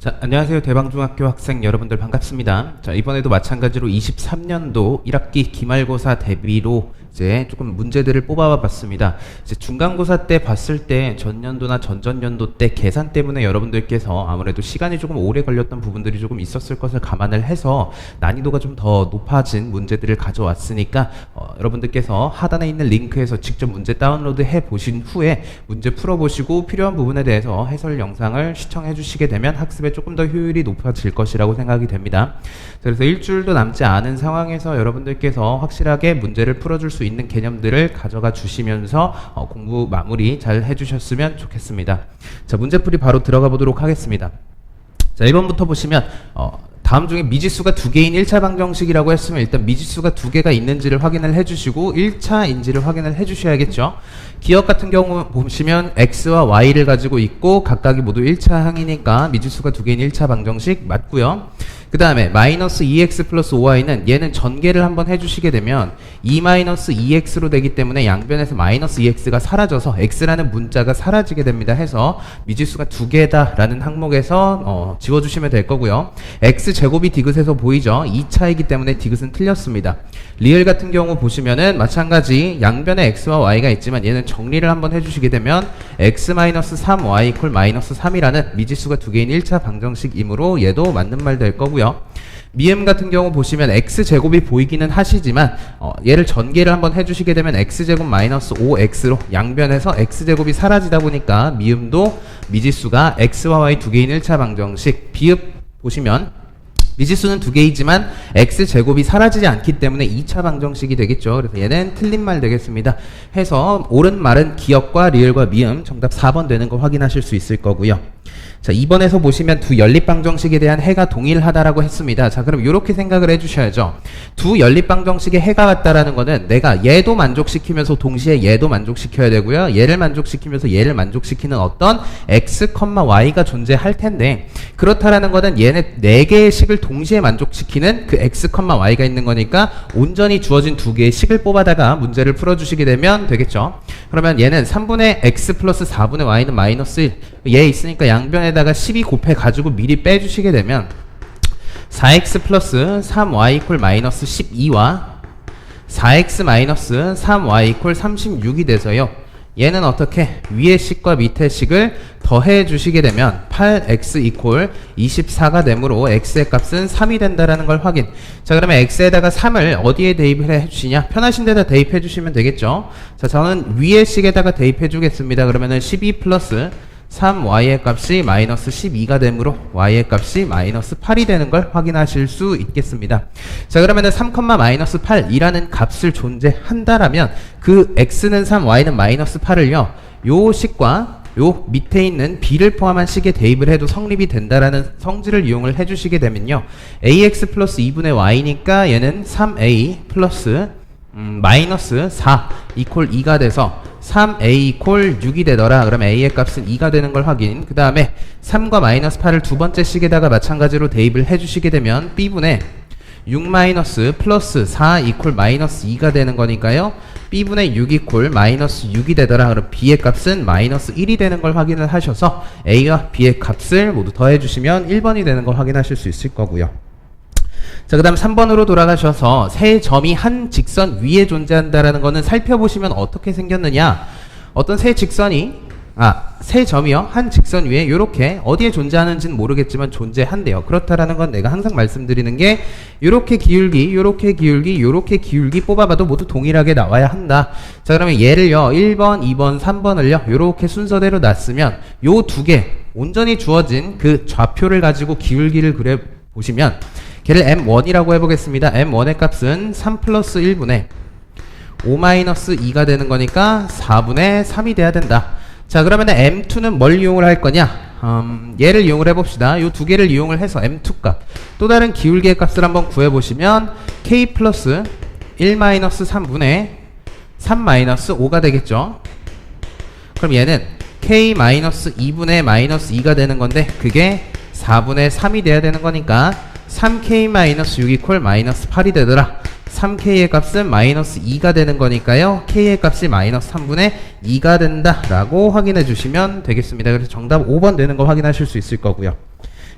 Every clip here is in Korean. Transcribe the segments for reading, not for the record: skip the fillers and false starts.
자, 안녕하세요. 대방중학교 학생 여러분들 반갑습니다. 자, 이번에도 마찬가지로 23년도 1학기 기말고사 대비로 이제 조금 문제들을 뽑아와 봤습니다. 이제 중간고사 때 봤을 때 전년도나 전전년도 때 계산 때문에 여러분들께서 아무래도 시간이 조금 오래 걸렸던 부분들이 조금 있었을 것을 감안을 해서 난이도가 좀 더 높아진 문제들을 가져왔으니까 여러분들께서 하단에 있는 링크에서 직접 문제 다운로드 해 보신 후에 문제 풀어보시고 필요한 부분에 대해서 해설 영상을 시청해 주시게 되면 학습에 조금 더 효율이 높아질 것이라고 생각이 됩니다. 그래서 일주일도 남지 않은 상황에서 여러분들께서 확실하게 문제를 풀어줄 수 있는 개념들을 가져가 주시면서 공부 마무리 잘 해주셨으면 좋겠습니다. 자, 문제풀이 바로 들어가 보도록 하겠습니다. 자, 1번부터 보시면 다음 중에 미지수가 두 개인 1차 방정식이라고 했으면 일단 미지수가 두 개가 있는지를 확인을 해주시고 1차인지를 확인을 해주셔야겠죠. 기억 같은 경우 보시면 x와 y를 가지고 있고 각각이 모두 1차 항이니까 미지수가 두 개인 1차 방정식 맞고요. 그 다음에 마이너스 2x 플러스 5y는 얘는 전개를 한번 해주시게 되면 2 마이너스 2x로 되기 때문에 양변에서 마이너스 2x가 사라져서 x라는 문자가 사라지게 됩니다. 해서 미지수가 두 개다 라는 항목에서 지워주시면 될 거고요. x제곱이 디귿에서 보이죠? 2차이기 때문에 디귿은 틀렸습니다. 리을 같은 경우 보시면은 마찬가지 양변에 x와 y가 있지만 얘는 정리를 한번 해주시게 되면 x-3y 이퀄 마이너스 3이라는 미지수가 두 개인 1차 방정식이므로 얘도 맞는 말 될 거고요. 미음 같은 경우 보시면 x제곱이 보이기는 하시지만 얘를 전개를 한번 해주시게 되면 x제곱 마이너스 5x로 양변에서 x제곱이 사라지다 보니까 미음도 미지수가 x와 y 두 개인 1차 방정식. 비읍 보시면 미지수는 두 개이지만 x제곱이 사라지지 않기 때문에 2차 방정식이 되겠죠. 그래서 얘는 틀린 말 되겠습니다. 해서 옳은 말은 기억과 리을과 미음 정답 4번 되는 거 확인하실 수 있을 거고요. 자, 2번에서 보시면 두 연립방정식에 대한 해가 동일하다라고 했습니다. 자, 그럼 이렇게 생각을 해주셔야죠. 두 연립방정식의 해가 같다라는 거는 내가 얘도 만족시키면서 동시에 얘도 만족시켜야 되고요. 얘를 만족시키면서 얘를 만족시키는 어떤 x, y가 존재할 텐데 그렇다라는 거는 얘네 4개의 식을 동시에 만족시키는 그 x, y가 있는 거니까 온전히 주어진 두 개의 식을 뽑아다가 문제를 풀어주시게 되면 되겠죠. 그러면 얘는 3분의 x 플러스 4분의 y는 마이너스 1. 얘 있으니까 양변에다가 12 곱해 가지고 미리 빼주시게 되면 4x 플러스 3y 이퀄 마이너스 12와 4x 마이너스 3y 이퀄 36이 돼서요. 얘는 어떻게 위의 식과 밑의 식을 더해 주시게 되면 8x 이퀄 24가 되므로 x의 값은 3이 된다라는 걸 확인. 자, 그러면 x에다가 3을 어디에 대입을 해 주시냐? 편하신 데다 대입해 주시면 되겠죠. 자, 저는 위의 식에다가 대입해 주겠습니다. 그러면은 12 플러스 3y의 값이 마이너스 12가 되므로 y의 값이 마이너스 8이 되는 걸 확인하실 수 있겠습니다. 자, 그러면은 3, 마이너스 8이라는 값을 존재한다라면 그 x는 3, y는 마이너스 8을요. 요 식과 요 밑에 있는 b를 포함한 식에 대입을 해도 성립이 된다라는 성질을 이용을 해주시게 되면요. ax 플러스 2분의 y니까 얘는 3a 플러스 마이너스 4 이퀄 2가 돼서 3a 이퀄 6이 되더라. 그럼 a의 값은 2가 되는 걸 확인. 그 다음에 3과 마이너스 8을 두 번째 식에다가 마찬가지로 대입을 해주시게 되면 b분의 6 마이너스 플러스 4 이퀄 마이너스 2가 되는 거니까요. b분의 6 이퀄 마이너스 6이 되더라. 그럼 b의 값은 마이너스 1이 되는 걸 확인을 하셔서 a와 b의 값을 모두 더해주시면 1번이 되는 걸 확인하실 수 있을 거고요. 자, 그 다음 3번으로 돌아가셔서 세 점이 한 직선 위에 존재한다라는 거는 살펴보시면 어떻게 생겼느냐. 어떤 세 직선이 세 점이요 한 직선 위에 요렇게 어디에 존재하는지는 모르겠지만 존재한대요. 그렇다라는 건 내가 항상 말씀드리는 게 요렇게 기울기, 요렇게 기울기, 요렇게 기울기 뽑아봐도 모두 동일하게 나와야 한다. 자, 그러면 얘를요 1번, 2번, 3번을요 요렇게 순서대로 놨으면 요 두 개 온전히 주어진 그 좌표를 가지고 기울기를 그려 보시면 걔를 m1이라고 해보겠습니다. m1의 값은 3 플러스 1분의 5 마이너스 2가 되는 거니까 4분의 3이 돼야 된다. 자, 그러면 m2는 뭘 이용을 할 거냐? 얘를 이용을 해봅시다. 요 두 개를 이용을 해서 m2 값, 또 다른 기울기의 값을 한번 구해보시면 k 플러스 1 마이너스 3분의 3 마이너스 5가 되겠죠. 그럼 얘는 k 마이너스 2분의 마이너스 2가 되는 건데 그게 4분의 3이 돼야 되는 거니까 3k-6 이퀄 마이너스 8이 되더라. 3k의 값은 마이너스 2가 되는 거니까요. k의 값이 마이너스 3분의 2가 된다 라고 확인해 주시면 되겠습니다. 그래서 정답 5번 되는 거 확인하실 수 있을 거고요.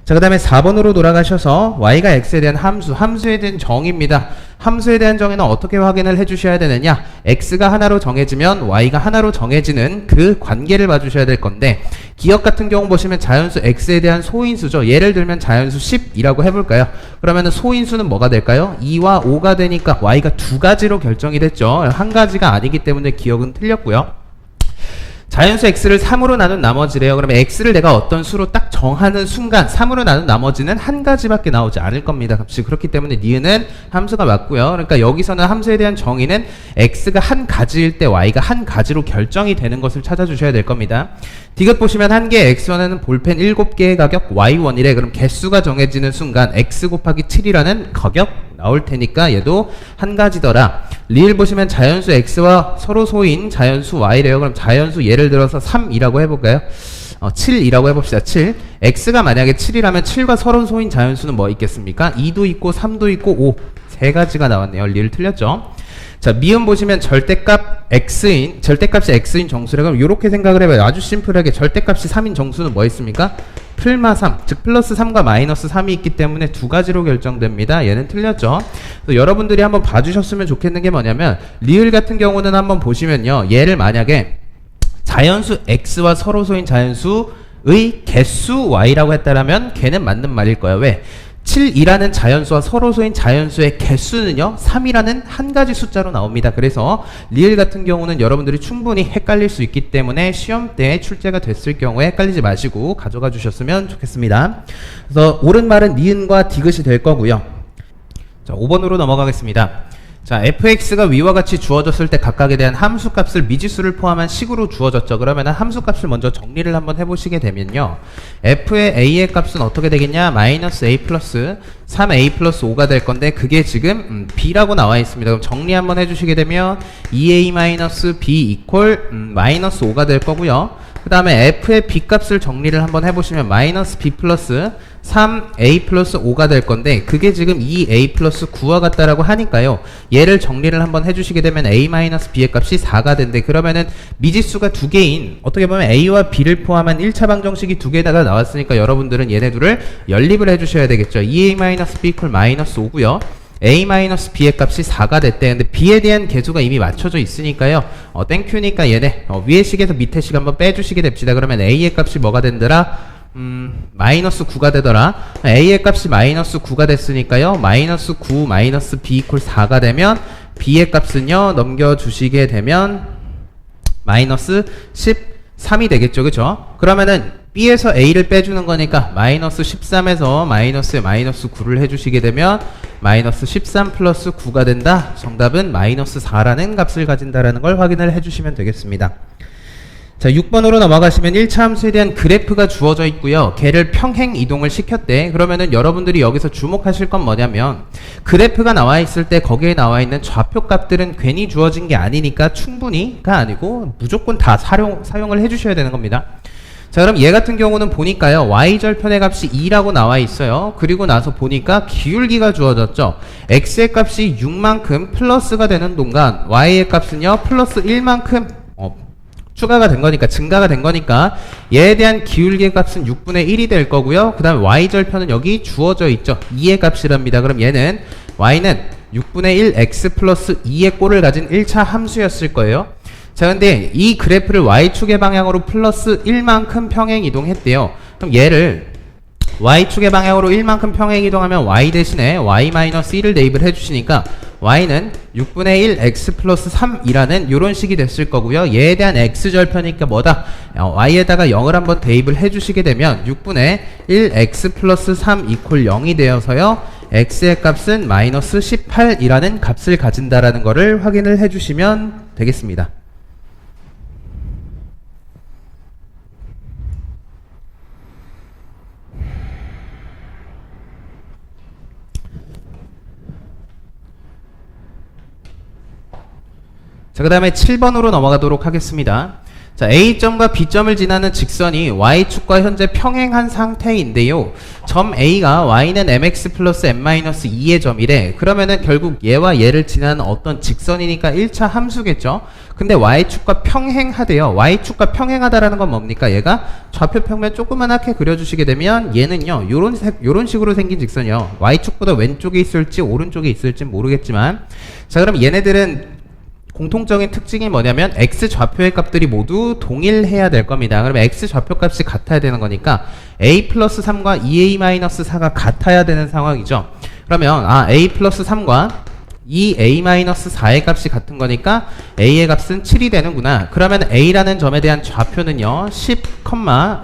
자, 그 다음에 4번으로 돌아가셔서 y가 x에 대한 함수에 대한 정의입니다. 함수에 대한 정의는 어떻게 확인을 해주셔야 되느냐? x가 하나로 정해지면 y가 하나로 정해지는 그 관계를 봐주셔야 될 건데, 기억 같은 경우 보시면 자연수 x에 대한 소인수죠. 예를 들면 자연수 10이라고 해볼까요? 그러면은 소인수는 뭐가 될까요? 2와 5가 되니까 y가 두 가지로 결정이 됐죠. 한 가지가 아니기 때문에 기억은 틀렸고요. 자연수 x를 3으로 나눈 나머지래요. 그러면 x를 내가 어떤 수로 딱 정하는 순간 3으로 나눈 나머지는 한 가지밖에 나오지 않을 겁니다. 값이. 그렇기 때문에 니은은 함수가 맞고요. 그러니까 여기서는 함수에 대한 정의는 x가 한 가지일 때 y가 한 가지로 결정이 되는 것을 찾아주셔야 될 겁니다. 디귿 보시면 한 개의 x1에는 볼펜 7개의 가격 y1이래. 그럼 개수가 정해지는 순간 x 곱하기 7이라는 가격 나올 테니까 얘도 한 가지더라. 리을 보시면 자연수 x와 서로 소인 자연수 y래요. 그럼 자연수 예를 들어서 3이라고 해볼까요? 7이라고 해봅시다. 7. x가 만약에 7이라면 7과 서로 소인 자연수는 뭐 있겠습니까? 2도 있고 3도 있고 5. 세 가지가 나왔네요. 리을 틀렸죠? 자, 미음 보시면 절대값이 x인 정수래. 그럼 이렇게 생각을 해봐요. 아주 심플하게 절대값이 3인 정수는 뭐 있습니까? 플마 3, 즉 플러스 3과 마이너스 3이 있기 때문에 두 가지로 결정됩니다. 얘는 틀렸죠. 여러분들이 한번 봐주셨으면 좋겠는 게 뭐냐면 리을 같은 경우는 한번 보시면요. 얘를 만약에 자연수 x와 서로 소인 자연수의 개수 y라고 했다라면 걔는 맞는 말일 거예요. 왜? 7이라는 자연수와 서로 소인 자연수의 개수는요 3이라는 한 가지 숫자로 나옵니다. 그래서 리을 같은 경우는 여러분들이 충분히 헷갈릴 수 있기 때문에 시험 때 출제가 됐을 경우에 헷갈리지 마시고 가져가 주셨으면 좋겠습니다. 그래서 옳은 말은 니은과 디귿이 될 거고요. 자, 5번으로 넘어가겠습니다. 자, fx가 위와 같이 주어졌을 때 각각에 대한 함수값을 미지수를 포함한 식으로 주어졌죠. 그러면 함수값을 먼저 정리를 한번 해보시게 되면요. f의 a의 값은 어떻게 되겠냐? 마이너스 a 플러스 3a 플러스 5가 될 건데 그게 지금 b라고 나와 있습니다. 그럼 정리 한번 해주시게 되면 2a 마이너스 b 이퀄 마이너스 5가 될 거고요. 그 다음에 f의 b값을 정리를 한번 해보시면 마이너스 b 플러스 3a 플러스 5가 될 건데 그게 지금 2a 플러스 9와 같다라고 하니까요. 얘를 정리를 한번 해주시게 되면 a 마이너스 b의 값이 4가 된대. 그러면은 미지수가 두 개인 어떻게 보면 a와 b를 포함한 1차 방정식이 두 개다가 나왔으니까 여러분들은 얘네 둘을 연립을 해주셔야 되겠죠. 2a 마이너스 b 이퀄 마이너스 5고요. a-b의 값이 4가 됐대. 근데 b에 대한 개수가 이미 맞춰져 있으니까요. 땡큐니까 얘네 위의 식에서 밑에 식 한번 빼주시게 됩시다. 그러면 a의 값이 뭐가 된더라? 마이너스 9가 되더라. a의 값이 마이너스 9가 됐으니까요. 마이너스 9 마이너스 b 이퀄 4가 되면 b의 값은요. 넘겨주시게 되면 마이너스 13이 되겠죠. 그쵸? 그러면은 b에서 a를 빼주는 거니까 마이너스 13에서 마이너스에 마이너스 9를 해주시게 되면 마이너스 13 플러스 9가 된다. 정답은 마이너스 4라는 값을 가진다라는 걸 확인을 해주시면 되겠습니다. 자, 6번으로 넘어가시면 1차 함수에 대한 그래프가 주어져 있고요. 걔를 평행 이동을 시켰대. 그러면은 여러분들이 여기서 주목하실 건 뭐냐면 그래프가 나와 있을 때 거기에 나와 있는 좌표 값들은 괜히 주어진 게 아니니까 충분히가 아니고 무조건 다 사용을 해주셔야 되는 겁니다. 자, 그럼 얘 같은 경우는 보니까요. y절편의 값이 2라고 나와 있어요. 그리고 나서 보니까 기울기가 주어졌죠. x의 값이 6만큼 플러스가 되는 동안 y의 값은요. 플러스 1만큼 추가가 된 거니까 증가가 된 거니까 얘에 대한 기울기의 값은 6분의 1이 될 거고요. 그 다음에 y절편은 여기 주어져 있죠. 2의 값이랍니다. 그럼 얘는 y는 6분의 1 x 플러스 2의 꼴을 가진 1차 함수였을 거예요. 자, 근데 이 그래프를 y축의 방향으로 플러스 1만큼 평행 이동했대요. 그럼 얘를 y축의 방향으로 1만큼 평행 이동하면 y 대신에 y-1을 대입을 해주시니까 y는 6분의 1 x 플러스 3이라는 요런 식이 됐을 거고요. 얘에 대한 x절편이니까 뭐다? y에다가 0을 한번 대입을 해주시게 되면 6분의 1 x 플러스 3 이퀄 0이 되어서요. x의 값은 마이너스 18이라는 값을 가진다라는 거를 확인을 해주시면 되겠습니다. 자, 그 다음에 7번으로 넘어가도록 하겠습니다. 자, A점과 B점을 지나는 직선이 Y축과 현재 평행한 상태인데요. 점 A가 Y는 mx 플러스 m-2의 점이래. 그러면은 결국 얘와 얘를 지나는 어떤 직선이니까 1차 함수겠죠. 근데 Y축과 평행하대요. Y축과 평행하다라는 건 뭡니까? 얘가 좌표평면 조그만하게 그려주시게 되면 얘는요, 요런 식으로 생긴 직선이요. Y축보다 왼쪽에 있을지 오른쪽에 있을지 모르겠지만, 자, 그럼 얘네들은 공통적인 특징이 뭐냐면 x 좌표의 값들이 모두 동일해야 될 겁니다. 그러면 x 좌표 값이 같아야 되는 거니까 a 플러스 3과 2a 마이너스 4가 같아야 되는 상황이죠. 그러면 a 플러스 3과 2a 마이너스 4의 값이 같은 거니까 a의 값은 7이 되는구나. 그러면 a라는 점에 대한 좌표는요 10,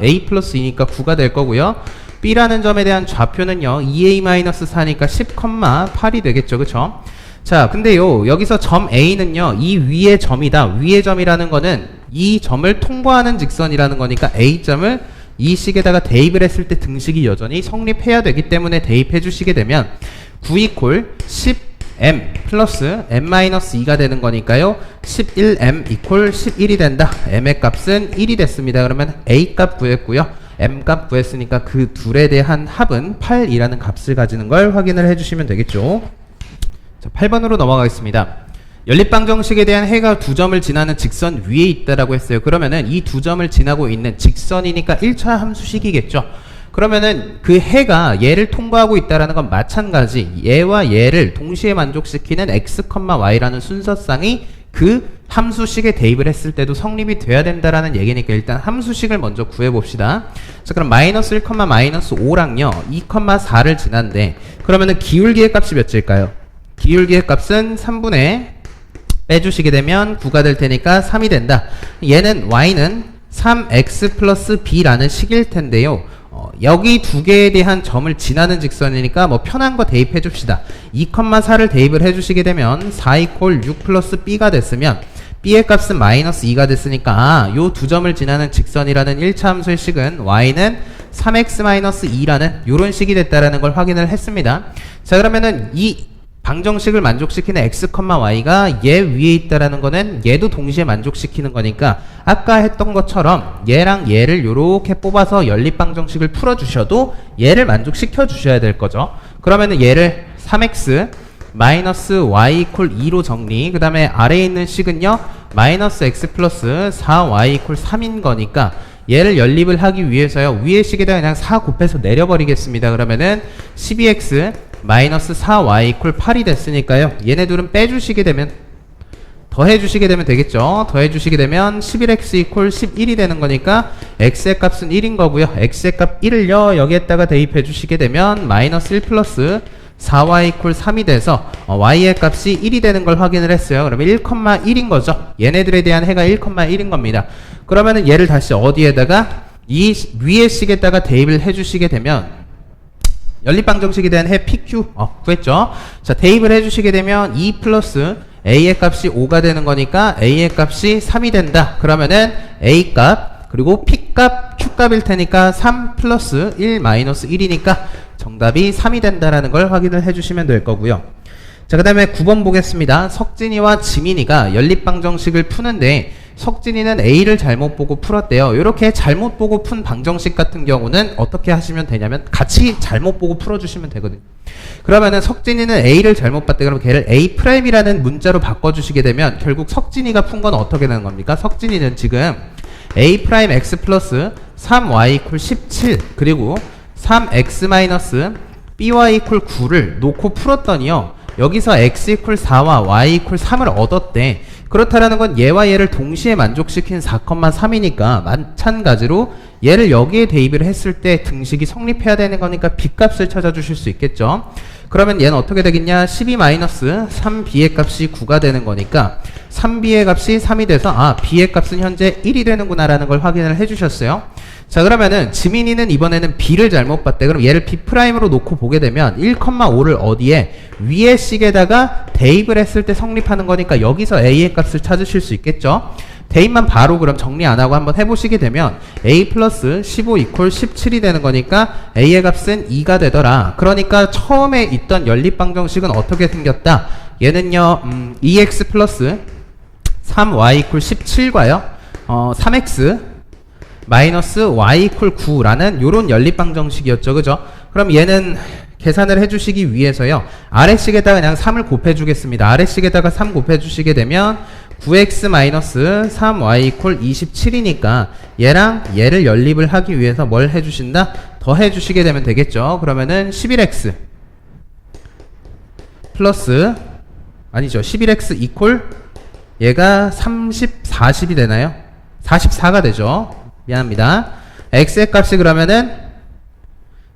a 플러스 2니까 9가 될 거고요. b라는 점에 대한 좌표는요 2a 마이너스 4니까 10, 8이 되겠죠. 그쵸? 자, 근데요, 여기서 점 A는요, 이 위의 점이다. 위의 점이라는 거는 이 점을 통과하는 직선이라는 거니까 A점을 이 식에다가 대입을 했을 때 등식이 여전히 성립해야 되기 때문에 대입해 주시게 되면 9 이퀄 10m 플러스 m-2가 되는 거니까요. 11m 이퀄 11이 된다. m의 값은 1이 됐습니다. 그러면 A 값 구했고요. m 값 구했으니까 그 둘에 대한 합은 8이라는 값을 가지는 걸 확인을 해주시면 되겠죠. 자, 8번으로 넘어가겠습니다. 연립방정식에 대한 해가 두 점을 지나는 직선 위에 있다라고 했어요. 그러면은 이 두 점을 지나고 있는 직선이니까 1차 함수식이겠죠. 그러면은 그 해가 얘를 통과하고 있다라는 건 마찬가지 얘와 얘를 동시에 만족시키는 x, y라는 순서상이 그 함수식에 대입을 했을 때도 성립이 돼야 된다라는 얘기니까 일단 함수식을 먼저 구해봅시다. 자, 그럼 마이너스 1, 마이너스 5랑요 2, 4를 지난데 그러면은 기울기의 값이 몇일까요? 기울기의 값은 3분의 빼주시게 되면 9가 될 테니까 3이 된다. 얘는 y는 3x 플러스 b라는 식일 텐데요. 여기 두 개에 대한 점을 지나는 직선이니까 뭐 편한 거 대입해 줍시다. 2, 4를 대입을 해 주시게 되면 4 이퀄 6 플러스 b가 됐으면 b의 값은 마이너스 2가 됐으니까 요 두 점을 지나는 직선이라는 1차 함수의 식은 y는 3x-2라는 요런 식이 됐다라는 걸 확인을 했습니다. 자, 그러면은 이 방정식을 만족시키는 x, y가 얘 위에 있다라는 거는 얘도 동시에 만족시키는 거니까 아까 했던 것처럼 얘랑 얘를 요렇게 뽑아서 연립방정식을 풀어주셔도 얘를 만족시켜 주셔야 될 거죠. 그러면은 얘를 3x 마이너스 y 이퀄 2로 정리. 그 다음에 아래에 있는 식은요 마이너스 x 플러스 4y 이퀄 3인 거니까 얘를 연립을 하기 위해서요 위의 식에다 그냥 4 곱해서 내려버리겠습니다. 그러면은 12x 마이너스 4y 이퀄 8이 됐으니까요 얘네 둘은 빼주시게 되면 더해주시게 되면 되겠죠. 더해주시게 되면 11x 이퀄 11이 되는 거니까 x의 값은 1인 거고요. x의 값 1을요 여기에다가 대입해 주시게 되면 마이너스 1 플러스 4y 이퀄 3이 돼서 y의 값이 1이 되는 걸 확인을 했어요. 그러면 1,1인 거죠. 얘네들에 대한 해가 1,1인 겁니다. 그러면은 얘를 다시 어디에다가 이 위의 식에다가 대입을 해주시게 되면 연립방정식에 대한 해 PQ 구했죠. 자, 대입을 해주시게 되면 2 플러스 A의 값이 5가 되는 거니까 A의 값이 3이 된다. 그러면은 A 값 그리고 P 값, Q 값일 테니까 3 플러스 1 마이너스 1이니까 정답이 3이 된다라는 걸 확인을 해주시면 될 거고요. 자, 그 다음에 9번 보겠습니다. 석진이와 지민이가 연립방정식을 푸는데 석진이는 A를 잘못 보고 풀었대요. 이렇게 잘못 보고 푼 방정식 같은 경우는 어떻게 하시면 되냐면 같이 잘못 보고 풀어주시면 되거든요. 그러면은 석진이는 A를 잘못 봤대. 그럼 걔를 A'이라는 문자로 바꿔주시게 되면 결국 석진이가 푼 건 어떻게 되는 겁니까? 석진이는 지금 A'x 플러스 3y 이퀄 17 그리고 3x 마이너스 by 이퀄 9를 놓고 풀었더니요. 여기서 x 이퀄 4와 y 이퀄 3을 얻었대. 그렇다라는 건 얘와 얘를 동시에 만족시킨 4,3이니까 마찬가지로 얘를 여기에 대입을 했을 때 등식이 성립해야 되는 거니까 b값을 찾아주실 수 있겠죠. 그러면 얘는 어떻게 되겠냐? 12-3b의 값이 9가 되는 거니까 3b의 값이 3이 돼서 b의 값은 현재 1이 되는구나 라는 걸 확인을 해주셨어요. 자, 그러면은 지민이는 이번에는 b를 잘못 봤대. 그럼 얘를 b'으로 놓고 보게 되면 1,5를 어디에 위의 식에다가 대입을 했을 때 성립하는 거니까 여기서 a의 값을 찾으실 수 있겠죠. 대입만 바로 그럼 정리 안 하고 한번 해보시게 되면 a 플러스 15 이퀄 17이 되는 거니까 a의 값은 2가 되더라. 그러니까 처음에 있던 연립방정식은 어떻게 생겼다? 얘는요 2x 플러스 3y 이퀄 17과요 3x 마이너스 y 이퀄 9라는 요런 연립방정식이었죠. 그죠? 그럼 얘는 계산을 해주시기 위해서요. 아래식에다가 그냥 3을 곱해주겠습니다. 아래식에다가 3 곱해주시게 되면 9x 마이너스 3y 이퀄 27이니까 얘랑 얘를 연립을 하기 위해서 뭘 해주신다? 더 해주시게 되면 되겠죠. 그러면은 11x 플러스 아니죠. 11x 이퀄 얘가 40이 되나요? 44가 되죠. 미안합니다. x의 값이 그러면은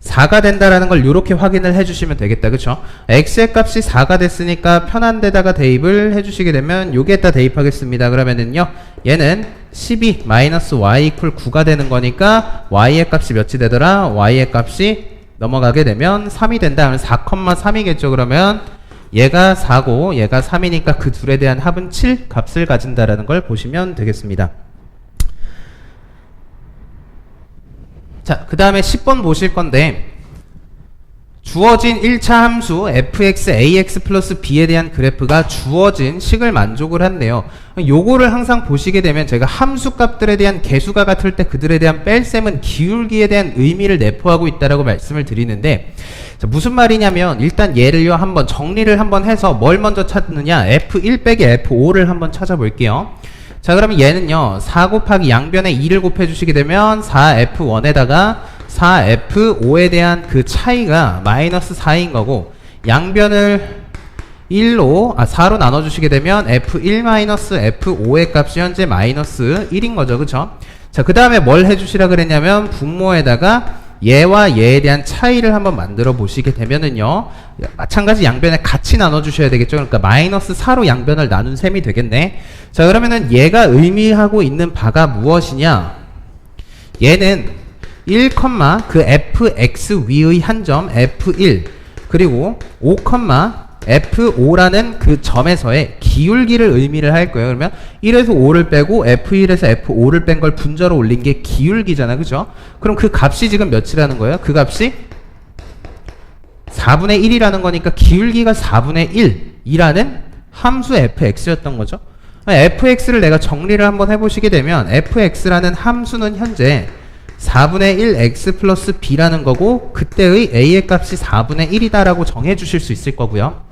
4가 된다라는 걸 이렇게 확인을 해주시면 되겠다. 그쵸? x의 값이 4가 됐으니까 편한 데다가 대입을 해주시게 되면 여기에다 대입하겠습니다. 그러면은요 얘는 12 마이너스 y 이퀄 9가 되는 거니까 y의 값이 몇이 되더라? y의 값이 넘어가게 되면 3이 된다. 그러면 4,3이겠죠. 그러면 얘가 4고 얘가 3이니까 그 둘에 대한 합은 7 값을 가진다라는 걸 보시면 되겠습니다. 자, 그 다음에 10번 보실 건데 주어진 1차 함수 fx ax 플러스 b에 대한 그래프가 주어진 식을 만족을 한대요. 요거를 항상 보시게 되면 제가 함수 값들에 대한 개수가 같을 때 그들에 대한 뺄셈은 기울기에 대한 의미를 내포하고 있다라고 말씀을 드리는데, 자, 무슨 말이냐면 일단 얘를요 한번 정리를 한번 해서 뭘 먼저 찾느냐, f1 빼기 f5를 한번 찾아볼게요. 자, 그러면 얘는요 4 곱하기 양변에 2를 곱해주시게 되면 4f1에다가 4f5에 대한 그 차이가 마이너스 4인 거고, 양변을 4로 나눠주시게 되면 f1 마이너스 f5의 값이 현재 마이너스 1인 거죠. 그쵸? 자, 그 다음에 뭘 해주시라 그랬냐면 분모에다가 얘와 얘에 대한 차이를 한번 만들어 보시게 되면은요 마찬가지 양변에 같이 나눠주셔야 되겠죠. 그러니까 마이너스 4로 양변을 나눈 셈이 되겠네. 자, 그러면은 얘가 의미하고 있는 바가 무엇이냐, 얘는 1, 그 fx 위의 한 점 f1 그리고 5, f5라는 그 점에서의 기울기를 의미를 할 거예요. 그러면 1에서 5를 빼고 f1에서 f5를 뺀 걸 분자로 올린 게 기울기잖아. 그죠? 그럼 그 값이 지금 몇이라는 거예요? 그 값이 4분의 1이라는 거니까 기울기가 4분의 1이라는 함수 fx였던 거죠. fx를 내가 정리를 한번 해보시게 되면 fx라는 함수는 현재 4분의 1 x 플러스 b라는 거고, 그때의 a의 값이 4분의 1이다라고 정해주실 수 있을 거고요.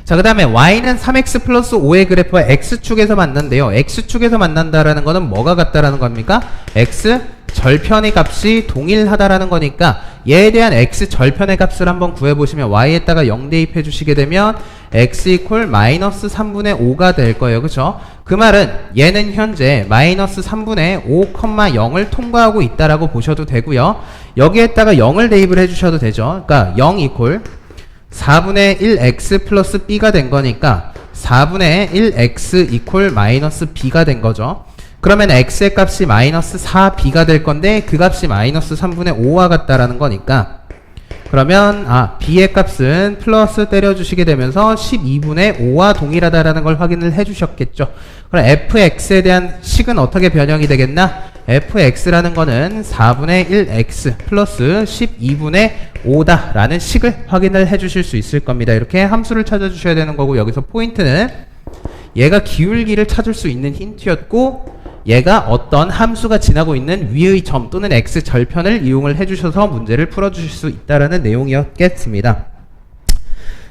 자, 그 다음에 y는 3x 플러스 5의 그래프와 x축에서 만난대요. x축에서 만난다라는 거는 뭐가 같다라는 겁니까? x 절편의 값이 동일하다라는 거니까 얘에 대한 x 절편의 값을 한번 구해보시면 y에다가 0 대입해 주시게 되면 x 이퀄 마이너스 3분의 5가 될 거예요. 그쵸? 그 말은 얘는 현재 마이너스 3분의 5, 0을 통과하고 있다라고 보셔도 되고요. 여기에다가 0을 대입을 해주셔도 되죠. 그러니까 0 이퀄 4분의 1x 플러스 b가 된 거니까 4분의 1x 이퀄 마이너스 b가 된 거죠. 그러면 x의 값이 마이너스 4b가 될 건데 그 값이 마이너스 3분의 5와 같다라는 거니까, 그러면 b의 값은 플러스 때려주시게 되면서 12분의 5와 동일하다라는 걸 확인을 해주셨겠죠. 그럼 fx에 대한 식은 어떻게 변형이 되겠나? fx라는 거는 4분의 1x 플러스 12분의 5다라는 식을 확인을 해주실 수 있을 겁니다. 이렇게 함수를 찾아주셔야 되는 거고, 여기서 포인트는 얘가 기울기를 찾을 수 있는 힌트였고, 얘가 어떤 함수가 지나고 있는 위의 점 또는 x 절편을 이용을 해주셔서 문제를 풀어주실 수 있다라는 내용이었겠습니다.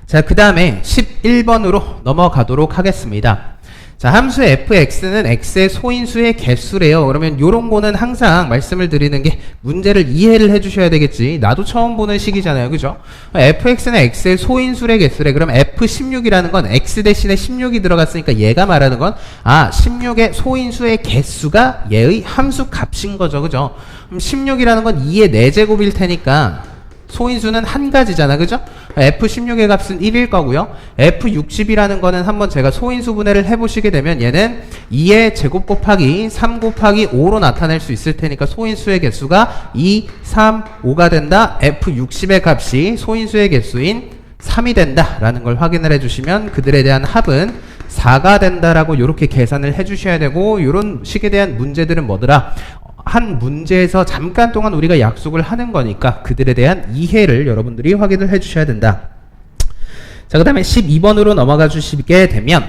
자, 그 다음에 11번으로 넘어가도록 하겠습니다. 자, 함수 fx는 x의 소인수의 개수래요. 그러면 요런 거는 항상 말씀을 드리는 게 문제를 이해를 해주셔야 되겠지. 나도 처음 보는 식이잖아요. 그죠? fx는 x의 소인수의 개수래. 그럼 f16이라는 건 x 대신에 16이 들어갔으니까 얘가 말하는 건 16의 소인수의 개수가 얘의 함수 값인 거죠. 그죠? 그럼 16이라는 건 2의 4제곱일 테니까 소인수는 한 가지잖아. 그죠? f16의 값은 1일 거고요. f60이라는 거는 한번 제가 소인수 분해를 해보시게 되면 얘는 2의 제곱 곱하기 3 곱하기 5로 나타낼 수 있을 테니까 소인수의 개수가 2, 3, 5가 된다. f60의 값이 소인수의 개수인 3이 된다라는 걸 확인을 해주시면 그들에 대한 합은 4가 된다라고 이렇게 계산을 해주셔야 되고, 이런 식에 대한 문제들은 뭐더라? 한 문제에서 잠깐 동안 우리가 약속을 하는 거니까 그들에 대한 이해를 여러분들이 확인을 해주셔야 된다. 자, 그 다음에 12번으로 넘어가 주시게 되면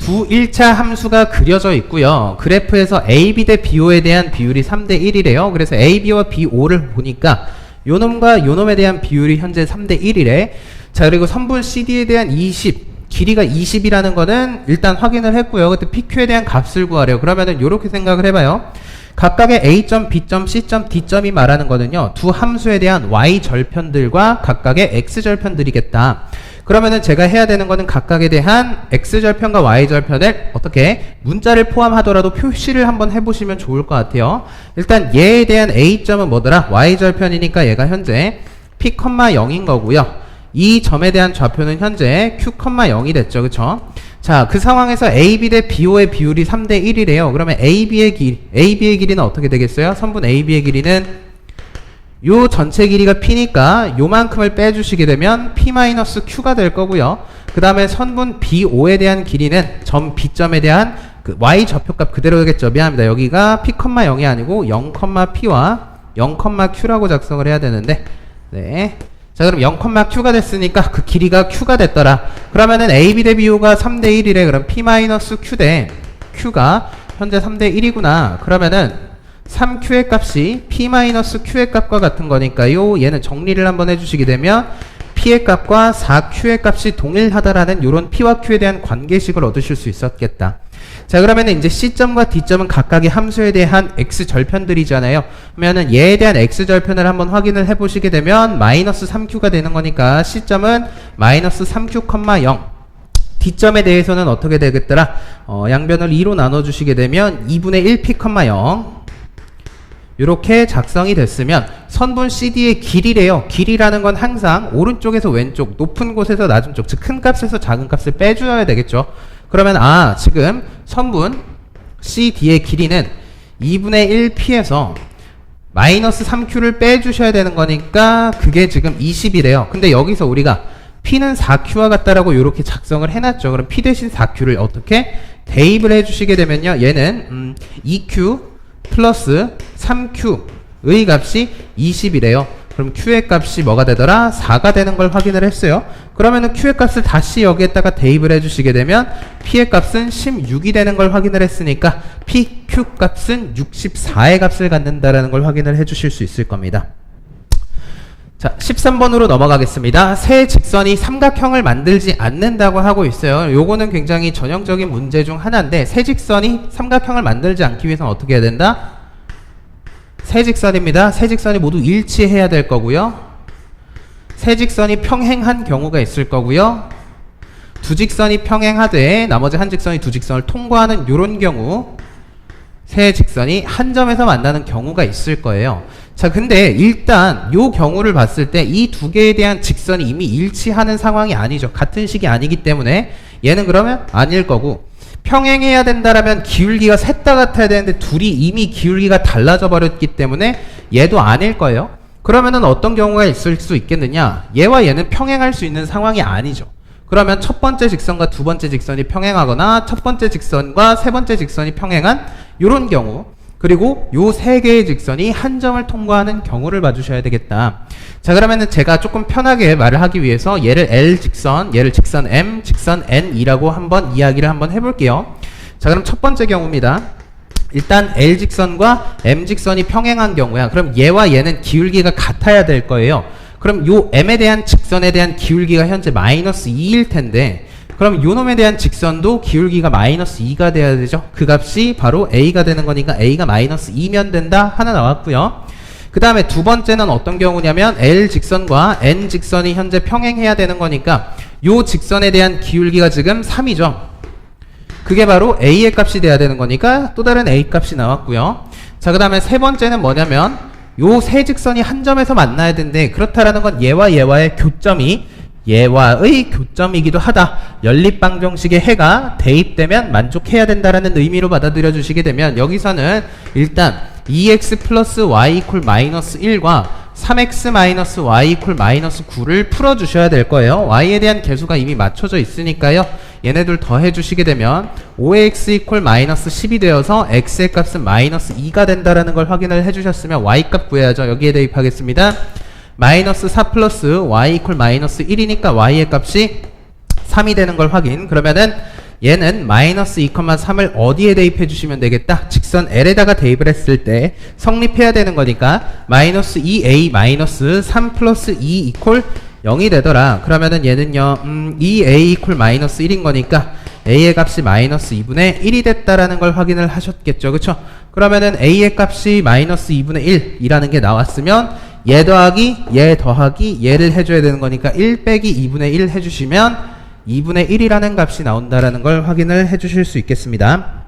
두 1차 함수가 그려져 있고요. 그래프에서 AB 대 BO에 대한 비율이 3대 1이래요. 그래서 AB와 BO를 보니까 요놈과 요놈에 대한 비율이 현재 3대 1이래. 자, 그리고 선분 CD에 대한 20, 길이가 20이라는 거는 일단 확인을 했고요. 그때 PQ에 대한 값을 구하래요. 그러면은 요렇게 생각을 해봐요. 각각의 A점, B점, C점, D점이 말하는 거는요, 두 함수에 대한 Y절편들과 각각의 X절편들이겠다. 그러면은 제가 해야 되는 거는 각각에 대한 X절편과 Y절편을 어떻게 문자를 포함하더라도 표시를 한번 해보시면 좋을 것 같아요. 일단 얘에 대한 A점은 뭐더라? Y절편이니까 얘가 현재 P,0인 거고요. 이 점에 대한 좌표는 현재 Q,0이 됐죠. 그쵸? 자, 그 상황에서 AB 대 BO의 비율이 3대 1이래요. 그러면 AB의 길이는 어떻게 되겠어요? 선분 AB의 길이는 요 전체 길이가 P니까 요만큼을 빼주시게 되면 P-Q가 될 거고요. 그 다음에 선분 BO에 대한 길이는 점 B점에 대한 그 Y 좌표값 그대로겠죠. 미안합니다. 여기가 P,0이 아니고 0,P와 0,Q라고 작성을 해야 되는데, 네. 자, 그럼 0,Q가 됐으니까 그 길이가 Q가 됐더라. 그러면은 AB 대 BO가 3대 1이래. 그럼 P-Q 대 Q가 현재 3대 1이구나. 그러면은 3Q의 값이 P-Q의 값과 같은 거니까요. 얘는 정리를 한번 해주시게 되면 P의 값과 4Q의 값이 동일하다라는 요런 P와 Q에 대한 관계식을 얻으실 수 있었겠다. 자, 그러면은 이제 C점과 D점은 각각의 함수에 대한 X절편들이잖아요. 그러면은 얘에 대한 X절편을 한번 확인을 해보시게 되면 마이너스 3Q가 되는 거니까 C점은 마이너스 3Q,0. D점에 대해서는 어떻게 되겠더라? 양변을 2로 나눠주시게 되면 2분의 1 P,0. 이렇게 작성이 됐으면 선분 CD의 길이래요. 길이라는 건 항상 오른쪽에서 왼쪽, 높은 곳에서 낮은 쪽, 즉 큰 값에서 작은 값을 빼줘야 되겠죠. 그러면 지금 선분 CD의 길이는 2분의 1P에서 마이너스 3Q를 빼주셔야 되는 거니까 그게 지금 20이래요. 근데 여기서 우리가 P는 4Q와 같다라고 이렇게 작성을 해놨죠. 그럼 P 대신 4Q를 어떻게 대입을 해주시게 되면요. 얘는 2Q 플러스 3Q의 값이 20이래요. 그럼 Q의 값이 뭐가 되더라? 4가 되는 걸 확인을 했어요. 그러면은 Q의 값을 다시 여기에다가 대입을 해주시게 되면 P의 값은 16이 되는 걸 확인을 했으니까 PQ 값은 64의 값을 갖는다라는 걸 확인을 해주실 수 있을 겁니다. 자, 13번으로 넘어가겠습니다. 세 직선이 삼각형을 만들지 않는다고 하고 있어요. 요거는 굉장히 전형적인 문제 중 하나인데, 세 직선이 삼각형을 만들지 않기 위해서는 어떻게 해야 된다? 세 직선입니다. 세 직선이 모두 일치해야 될 거고요. 세 직선이 평행한 경우가 있을 거고요. 두 직선이 평행하되 나머지 한 직선이 두 직선을 통과하는 요런 경우, 세 직선이 한 점에서 만나는 경우가 있을 거예요. 자, 근데 일단 요 경우를 봤을 때 이 두 개에 대한 직선이 이미 일치하는 상황이 아니죠. 같은 식이 아니기 때문에 얘는 그러면 아닐 거고, 평행해야 된다라면 기울기가 셋 다 같아야 되는데 둘이 이미 기울기가 달라져 버렸기 때문에 얘도 아닐 거예요. 그러면은 어떤 경우가 있을 수 있겠느냐? 얘와 얘는 평행할 수 있는 상황이 아니죠. 그러면 첫 번째 직선과 두 번째 직선이 평행하거나 첫 번째 직선과 세 번째 직선이 평행한 요런 경우, 그리고 요 세 개의 직선이 한 점을 통과하는 경우를 봐주셔야 되겠다. 자, 그러면은 제가 조금 편하게 말을 하기 위해서 얘를 L 직선, 얘를 직선 M, 직선 N이라고 한번 이야기를 한번 해볼게요. 자, 그럼 첫 번째 경우입니다. 일단 L 직선과 M 직선이 평행한 경우야. 그럼 얘와 얘는 기울기가 같아야 될 거예요. 그럼 요 M에 대한 직선에 대한 기울기가 현재 마이너스 2일 텐데, 그럼 요 놈에 대한 직선도 기울기가 마이너스 2가 돼야 되죠. 그 값이 바로 A가 되는 거니까 A가 마이너스 2면 된다. 하나 나왔고요. 그 다음에 두 번째는 어떤 경우냐면 L 직선과 N 직선이 현재 평행해야 되는 거니까 요 직선에 대한 기울기가 지금 3이죠. 그게 바로 A의 값이 돼야 되는 거니까 또 다른 A 값이 나왔고요. 자, 그 다음에 세 번째는 뭐냐면 요 세 직선이 한 점에서 만나야 되는데, 그렇다라는 건 얘와 얘와의 교점이 얘와의 교점이기도 하다. 연립방정식의 해가 대입되면 만족해야 된다라는 의미로 받아들여 주시게 되면, 여기서는 일단 2x 플러스 y 이퀄 마이너스 1과 3x 마이너스 y 이퀄 마이너스 9를 풀어주셔야 될 거예요. y에 대한 계수가 이미 맞춰져 있으니까요. 얘네들 더해 주시게 되면 5x 이퀄 마이너스 10이 되어서 x의 값은 마이너스 2가 된다라는 걸 확인을 해주셨으면 y 값 구해야죠. 여기에 대입하겠습니다. 마이너스 4 플러스 y 이퀄 마이너스 1이니까 y의 값이 3이 되는 걸 확인. 그러면은 얘는 마이너스 2,3을 어디에 대입해 주시면 되겠다? 직선 L에다가 대입을 했을 때 성립해야 되는 거니까 마이너스 2a 마이너스 3 플러스 2 이퀄 0이 되더라. 그러면은 얘는요 2a 이퀄 마이너스 1인 거니까 a의 값이 마이너스 2분의 1이 됐다라는 걸 확인을 하셨겠죠. 그쵸? 그러면은 a의 값이 마이너스 2분의 1이라는 게 나왔으면 얘 더하기 얘를 해줘야 되는 거니까 1 빼기 2분의 1 해주시면 2분의 1이라는 값이 나온다라는 걸 확인을 해주실 수 있겠습니다.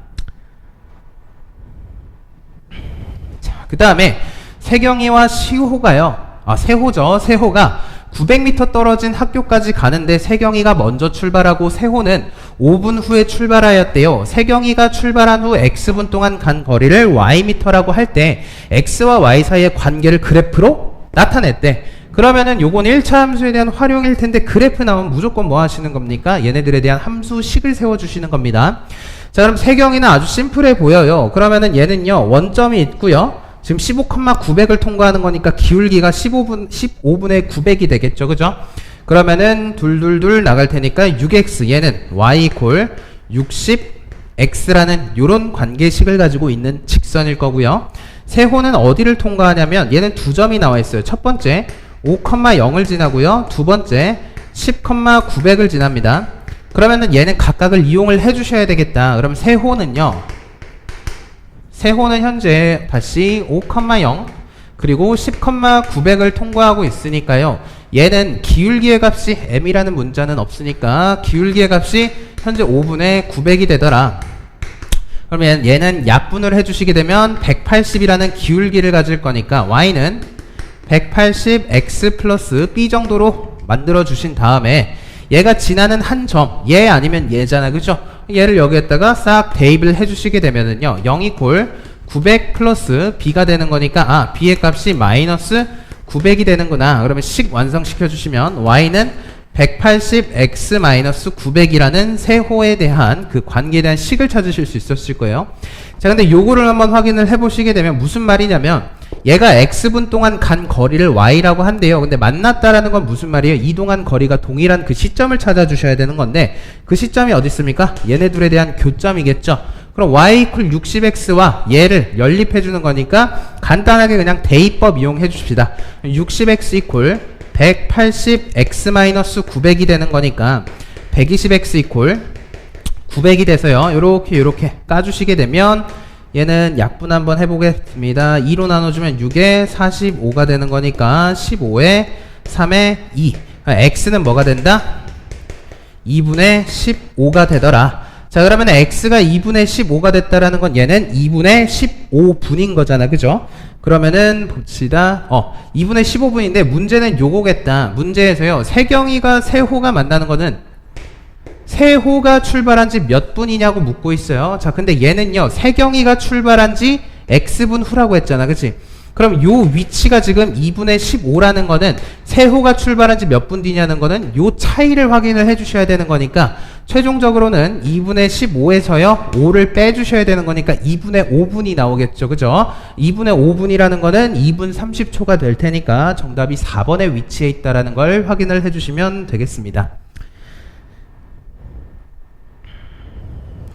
자, 그 다음에 세경이와 시호가요. 세호죠. 세호가 900m 떨어진 학교까지 가는데 세경이가 먼저 출발하고 세호는 5분 후에 출발하였대요. 세경이가 출발한 후 x분 동안 간 거리를 ym라고 할 때 x와 y 사이의 관계를 그래프로 나타냈대. 그러면은 요건 1차 함수에 대한 활용일 텐데 그래프 나오면 무조건 뭐 하시는 겁니까? 얘네들에 대한 함수식을 세워주시는 겁니다. 자, 그럼 세경이는 아주 심플해 보여요. 그러면은 얘는요 원점이 있고요. 지금 15,900을 통과하는 거니까 기울기가 15분의 900이 되겠죠. 그죠? 그러면은 둘 나갈 테니까 6x 얘는 y 이퀄 60x라는 요런 관계식을 가지고 있는 직선일 거고요. 세호는 어디를 통과하냐면 얘는 두 점이 나와 있어요. 첫 번째 5,0을 지나고요. 두 번째 10,900을 지납니다. 그러면은 얘는 각각을 이용을 해 주셔야 되겠다. 그럼 세호는 현재 다시 5,0 그리고 10,900을 통과하고 있으니까요. 얘는 기울기의 값이 m이라는 문자는 없으니까 기울기의 값이 현재 5분의 900이 되더라. 그러면 얘는 약분을 해주시게 되면 180이라는 기울기를 가질 거니까 y는 180x 플러스 b 정도로 만들어 주신 다음에 얘가 지나는 한 점, 얘 아니면 얘잖아. 그죠? 얘를 여기에다가 싹 대입을 해주시게 되면은요 0 이퀄 900 플러스 b가 되는 거니까 b의 값이 마이너스 900이 되는구나. 그러면 식 완성시켜 주시면 y는 180x 마이너스 900이라는 세호에 대한 그 관계에 대한 식을 찾으실 수 있었을 거예요. 자, 근데 요거를 한번 확인을 해보시게 되면 무슨 말이냐면 얘가 x분 동안 간 거리를 y라고 한대요. 근데 만났다라는 건 무슨 말이에요? 이동한 거리가 동일한 그 시점을 찾아주셔야 되는 건데 그 시점이 어디 있습니까? 얘네 둘에 대한 교점이겠죠. 그럼 y 이퀄 60x와 얘를 연립해 주는 거니까 간단하게 그냥 대입법 이용해 줍시다. 60x 이퀄 180x-900이 되는 거니까 120x 이퀄 900이 돼서요. 요렇게 까주시게 되면 얘는 약분 한번 해보겠습니다. 2로 나눠주면 6에 45가 되는 거니까 15에 3에 2. x는 뭐가 된다? 2분의 15가 되더라. 자, 그러면 x가 2분의 15가 됐다라는 건 얘는 2분의 15분인 거잖아. 그죠? 그러면은 봅시다. 2분의 15분인데 문제는 요거겠다. 문제에서요. 세경이가 세호가 만나는 거는 세호가 출발한 지 몇 분이냐고 묻고 있어요. 자, 근데 얘는요. 세경이가 출발한 지 x분 후라고 했잖아. 그치? 그럼 요 위치가 지금 2분의 15라는 거는 세호가 출발한 지 몇 분 뒤냐는 거는 요 차이를 확인을 해 주셔야 되는 거니까 최종적으로는 2분의 15에서요 5를 빼주셔야 되는 거니까 2분의 5분이 나오겠죠. 그죠? 2분의 5분이라는 거는 2분 30초가 될 테니까 정답이 4번에 위치해 있다라는 걸 확인을 해주시면 되겠습니다.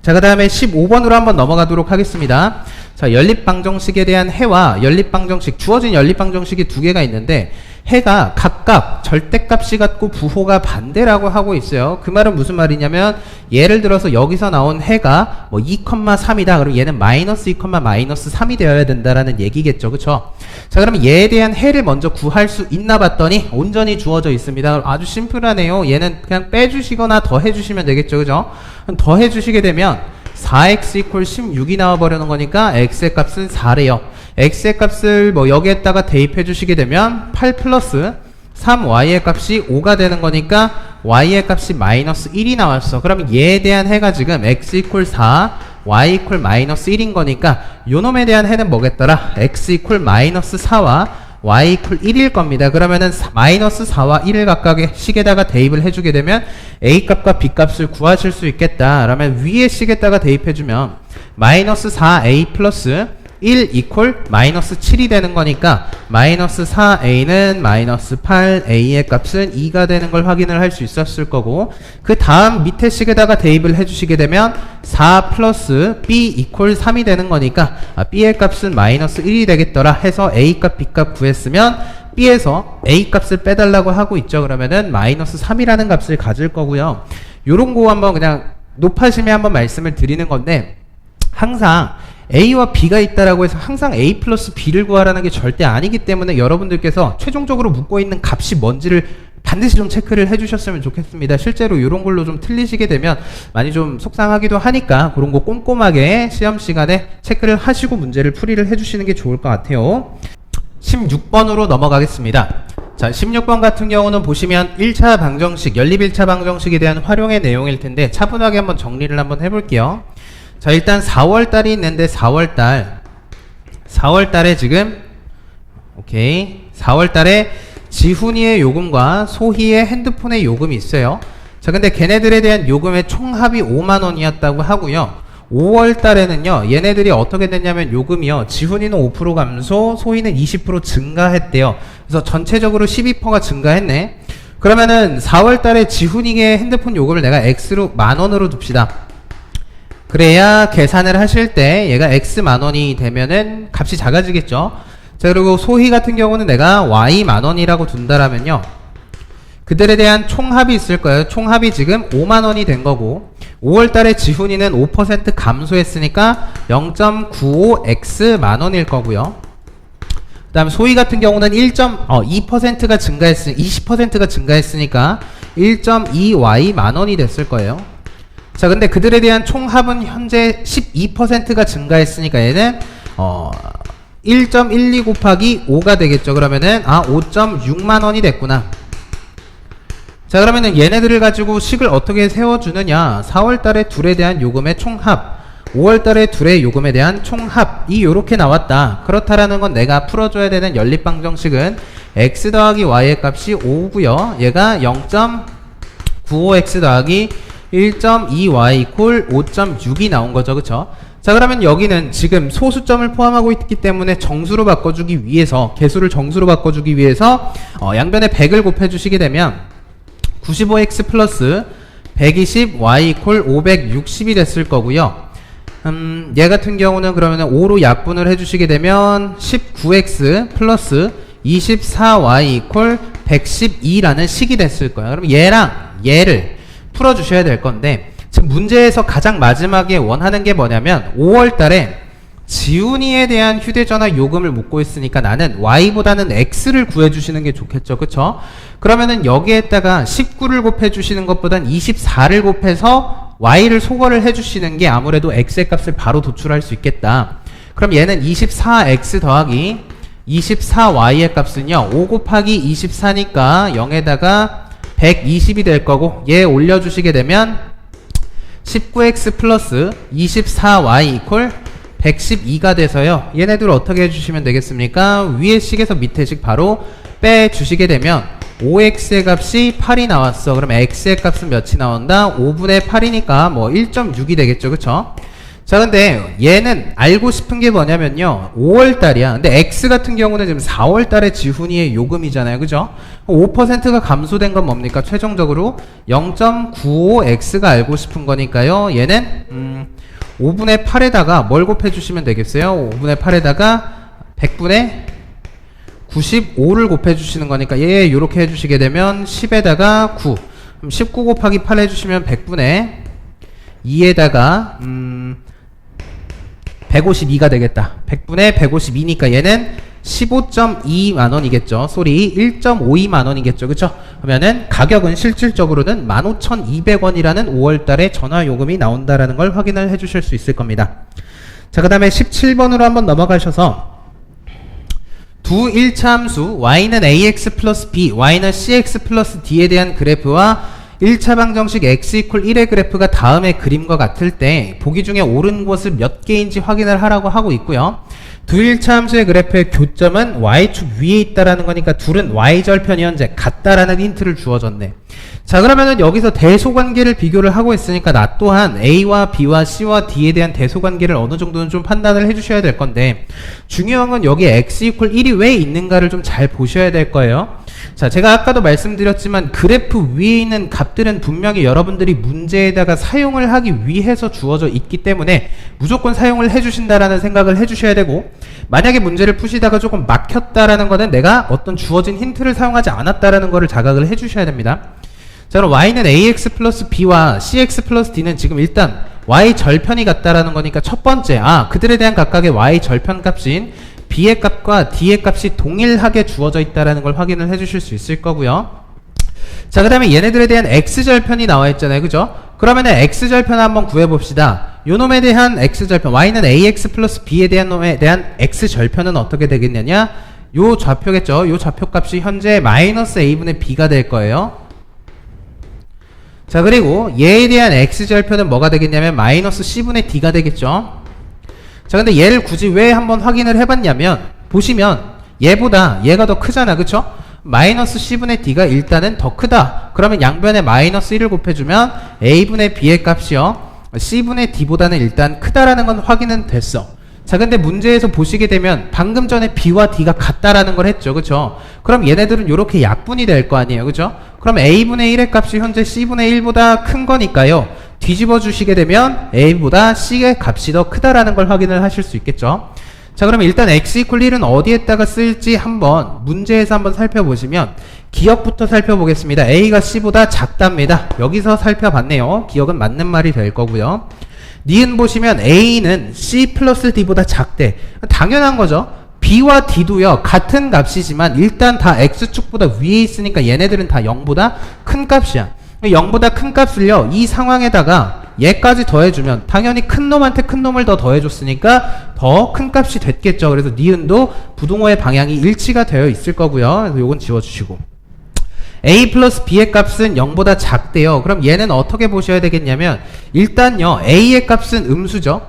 자, 그 다음에 15번으로 한번 넘어가도록 하겠습니다. 자, 연립방정식에 대한 해와 연립방정식, 주어진 연립방정식이 두 개가 있는데 해가 각각 절대값이 같고 부호가 반대라고 하고 있어요. 그 말은 무슨 말이냐면 예를 들어서 여기서 나온 해가 뭐 2,3이다. 그럼 얘는 마이너스 2, 마이너스 3이 되어야 된다라는 얘기겠죠. 그쵸? 자, 그러면 얘에 대한 해를 먼저 구할 수 있나 봤더니 온전히 주어져 있습니다. 아주 심플하네요. 얘는 그냥 빼주시거나 더해주시면 되겠죠. 그죠? 더해주시게 되면 4x 이퀄 16이 나와버리는 거니까 x의 값은 4래요. x의 값을 뭐 여기에다가 대입해 주시게 되면 8 플러스 3y의 값이 5가 되는 거니까 y의 값이 마이너스 1이 나왔어. 그럼 얘에 대한 해가 지금 x 이퀄 4, y 이퀄 마이너스 1인 거니까 요놈에 대한 해는 뭐겠더라? x 이퀄 마이너스 4와 y 이퀄 1일 겁니다. 그러면은 마이너스 4와 1을 각각의 식에다가 대입을 해주게 되면 a 값과 b 값을 구하실 수 있겠다. 그러면 위의 식에다가 대입해주면 마이너스 4a 플러스 1 이퀄 마이너스 7이 되는 거니까 마이너스 4a는 마이너스 8a의 값은 2가 되는 걸 확인을 할 수 있었을 거고, 그 다음 밑에 식에다가 대입을 해주시게 되면 4 플러스 b 이퀄 3이 되는 거니까 b의 값은 마이너스 1이 되겠더라 해서 a 값, b 값 구했으면 b에서 a 값을 빼달라고 하고 있죠. 그러면은 마이너스 3이라는 값을 가질 거고요. 요런 거 한번 그냥 높아심에 한번 말씀을 드리는 건데, 항상 A와 B가 있다라고 해서 항상 A 플러스 B를 구하라는 게 절대 아니기 때문에 여러분들께서 최종적으로 묻고 있는 값이 뭔지를 반드시 좀 체크를 해주셨으면 좋겠습니다. 실제로 이런 걸로 좀 틀리시게 되면 많이 좀 속상하기도 하니까 그런 거 꼼꼼하게 시험 시간에 체크를 하시고 문제를 풀이를 해주시는 게 좋을 것 같아요. 16번으로 넘어가겠습니다. 자, 16번 같은 경우는 보시면 1차 방정식, 연립 1차 방정식에 대한 활용의 내용일 텐데 차분하게 한번 정리를 한번 해볼게요. 자, 일단 4월달이 있는데 4월달에 지금 오케이 4월달에 지훈이의 요금과 소희의 핸드폰의 요금이 있어요. 자, 근데 걔네들에 대한 요금의 총합이 5만원이었다고 하고요. 5월달에는요 얘네들이 어떻게 됐냐면 요금이요, 지훈이는 5% 감소, 소희는 20% 증가했대요. 그래서 전체적으로 12%가 증가했네. 그러면은 4월달에 지훈이의 핸드폰 요금을 내가 X로 만원으로 둡시다. 그래야 계산을 하실 때 얘가 X 만원이 되면은 값이 작아지겠죠. 자, 그리고 소희 같은 경우는 내가 Y 만원이라고 둔다라면요, 그들에 대한 총합이 있을 거예요. 총합이 지금 5만원이 된 거고, 5월달에 지훈이는 5% 감소했으니까 0.95X 만원일 거고요. 그 다음 소희 같은 경우는 2%가 증가했으니 20%가 증가했으니까 1.2Y 만원이 됐을 거예요. 자, 근데 그들에 대한 총합은 현재 12%가 증가했으니까 얘는 1.12 곱하기 5가 되겠죠. 그러면은 5.6만원이 됐구나. 자, 그러면은 얘네들을 가지고 식을 어떻게 세워주느냐, 4월달에 둘에 대한 요금의 총합, 5월달에 둘의 요금에 대한 총합이 요렇게 나왔다. 그렇다라는 건 내가 풀어줘야 되는 연립방정식은 x 더하기 y의 값이 5고요 얘가 0.95x 더하기 1.2y 이퀄 5.6이 나온 거죠. 그쵸? 자, 그러면 여기는 지금 소수점을 포함하고 있기 때문에 정수로 바꿔주기 위해서, 개수를 정수로 바꿔주기 위해서 양변에 100을 곱해주시게 되면 95x 플러스 120y 이퀄 560이 됐을 거고요. 얘 같은 경우는 그러면 5로 약분을 해주시게 되면 19x 플러스 24y 이퀄 112라는 식이 됐을 거예요. 그럼 얘랑 얘를 풀어주셔야 될 건데, 지금 문제에서 가장 마지막에 원하는 게 뭐냐면 5월달에 지훈이에 대한 휴대전화 요금을 묻고 있으니까 나는 y보다는 x를 구해주시는 게 좋겠죠. 그쵸? 그러면은 여기에다가 19를 곱해주시는 것보단 24를 곱해서 y를 소거를 해주시는 게 아무래도 x의 값을 바로 도출할 수 있겠다. 그럼 얘는 24x 더하기 24y의 값은요 5 곱하기 24니까 0에다가 120이 될 거고, 얘 올려주시게 되면 19x 플러스 24y 이퀄 112가 돼서요, 얘네들 어떻게 해주시면 되겠습니까? 위에 식에서 밑에 식 바로 빼주시게 되면 5x의 값이 8이 나왔어. 그럼 x의 값은 몇이 나온다? 5분의 8이니까 뭐 1.6이 되겠죠. 그쵸? 자, 근데 얘는 알고 싶은 게 뭐냐면요, 5월달이야. 근데 x 같은 경우는 지금 4월달에 지훈이의 요금이잖아요. 그죠? 5%가 감소된 건 뭡니까? 최종적으로 0.95x가 알고 싶은 거니까요, 얘는 5분의 8에다가 뭘 곱해주시면 되겠어요? 5분의 8에다가 100분의 95를 곱해주시는 거니까 얘 요렇게 해주시게 되면 10에다가 9, 그럼 19 곱하기 8 해주시면 100분의 2에다가 152가 되겠다. 100분의 152니까 얘는 15.2만원이겠죠. 쏘리 1.52만원이겠죠. 그쵸? 그러면은 가격은 실질적으로는 15,200원이라는 5월달에 전화요금이 나온다라는 걸 확인을 해주실 수 있을 겁니다. 자, 그 다음에 17번으로 한번 넘어가셔서 두 1차 함수 y는 ax 플러스 b, y는 cx 플러스 d에 대한 그래프와 1차 방정식 x 이퀄 1의 그래프가 다음의 그림과 같을 때 보기 중에 옳은 곳을 몇 개인지 확인을 하라고 하고 있고요. 두 일차 함수의 그래프의 교점은 y축 위에 있다라는 거니까 둘은 y절편이 현재 같다라는 힌트를 주어졌네. 자, 그러면은 여기서 대소관계를 비교를 하고 있으니까 나 또한 a와 b와 c와 d에 대한 대소관계를 어느 정도는 좀 판단을 해주셔야 될 건데, 중요한 건 여기 x 이퀄 1이 왜 있는가를 좀 잘 보셔야 될 거예요. 자, 제가 아까도 말씀드렸지만 그래프 위에 있는 값들은 분명히 여러분들이 문제에다가 사용을 하기 위해서 주어져 있기 때문에 무조건 사용을 해주신다라는 생각을 해주셔야 되고, 만약에 문제를 푸시다가 조금 막혔다라는 거는 내가 어떤 주어진 힌트를 사용하지 않았다라는 거를 자각을 해주셔야 됩니다. 자, 그럼 y는 ax 플러스 b와 cx 플러스 d는 지금 일단 y 절편이 같다라는 거니까 첫 번째, 그들에 대한 각각의 y 절편 값인 b의 값과 d의 값이 동일하게 주어져 있다라는 걸 확인을 해주실 수 있을 거고요. 자, 그 다음에 얘네들에 대한 x절편이 나와 있잖아요, 그죠? 그러면은 x절편 한번 구해봅시다. 요 놈에 대한 x절편, y는 ax 플러스 b에 대한 놈에 대한 x절편은 어떻게 되겠느냐? 요 좌표겠죠? 요 좌표 값이 현재 마이너스 a분의 b가 될 거예요. 자, 그리고 얘에 대한 x절편은 뭐가 되겠냐면 마이너스 c분의 d가 되겠죠. 자, 근데 얘를 굳이 왜 한번 확인을 해봤냐면, 보시면 얘보다 얘가 더 크잖아, 그쵸? 마이너스 c분의 d가 일단은 더 크다. 그러면 양변에 마이너스 1을 곱해주면 a분의 b의 값이요 c분의 d보다는 일단 크다라는 건 확인은 됐어. 자, 근데 문제에서 보시게 되면 방금 전에 b와 d가 같다라는 걸 했죠, 그쵸? 그럼 얘네들은 이렇게 약분이 될 거 아니에요, 그죠? 그럼 a분의 1의 값이 현재 c분의 1보다 큰 거니까요, 뒤집어 주시게 되면 a보다 c의 값이 더 크다라는 걸 확인을 하실 수 있겠죠. 자, 그러면 일단 x 이퀄 1은 어디에다가 쓸지 한번 문제에서 한번 살펴보시면 기억부터 살펴보겠습니다. a가 c보다 작답니다. 여기서 살펴봤네요. 기억은 맞는 말이 될 거고요. 니은 보시면 a는 c 플러스 d보다 작대. 당연한 거죠. b와 d도요 같은 값이지만 일단 다 x축보다 위에 있으니까 얘네들은 다 0보다 큰 값이야. 0보다 큰 값을요 이 상황에다가 얘까지 더해주면 당연히 큰 놈한테 큰 놈을 더 더해줬으니까 더 큰 값이 됐겠죠. 그래서 니은도 부동호의 방향이 일치가 되어 있을 거고요. 그래서 요건 지워주시고, a 플러스 b의 값은 0보다 작대요. 그럼 얘는 어떻게 보셔야 되겠냐면, 일단요 a의 값은 음수죠.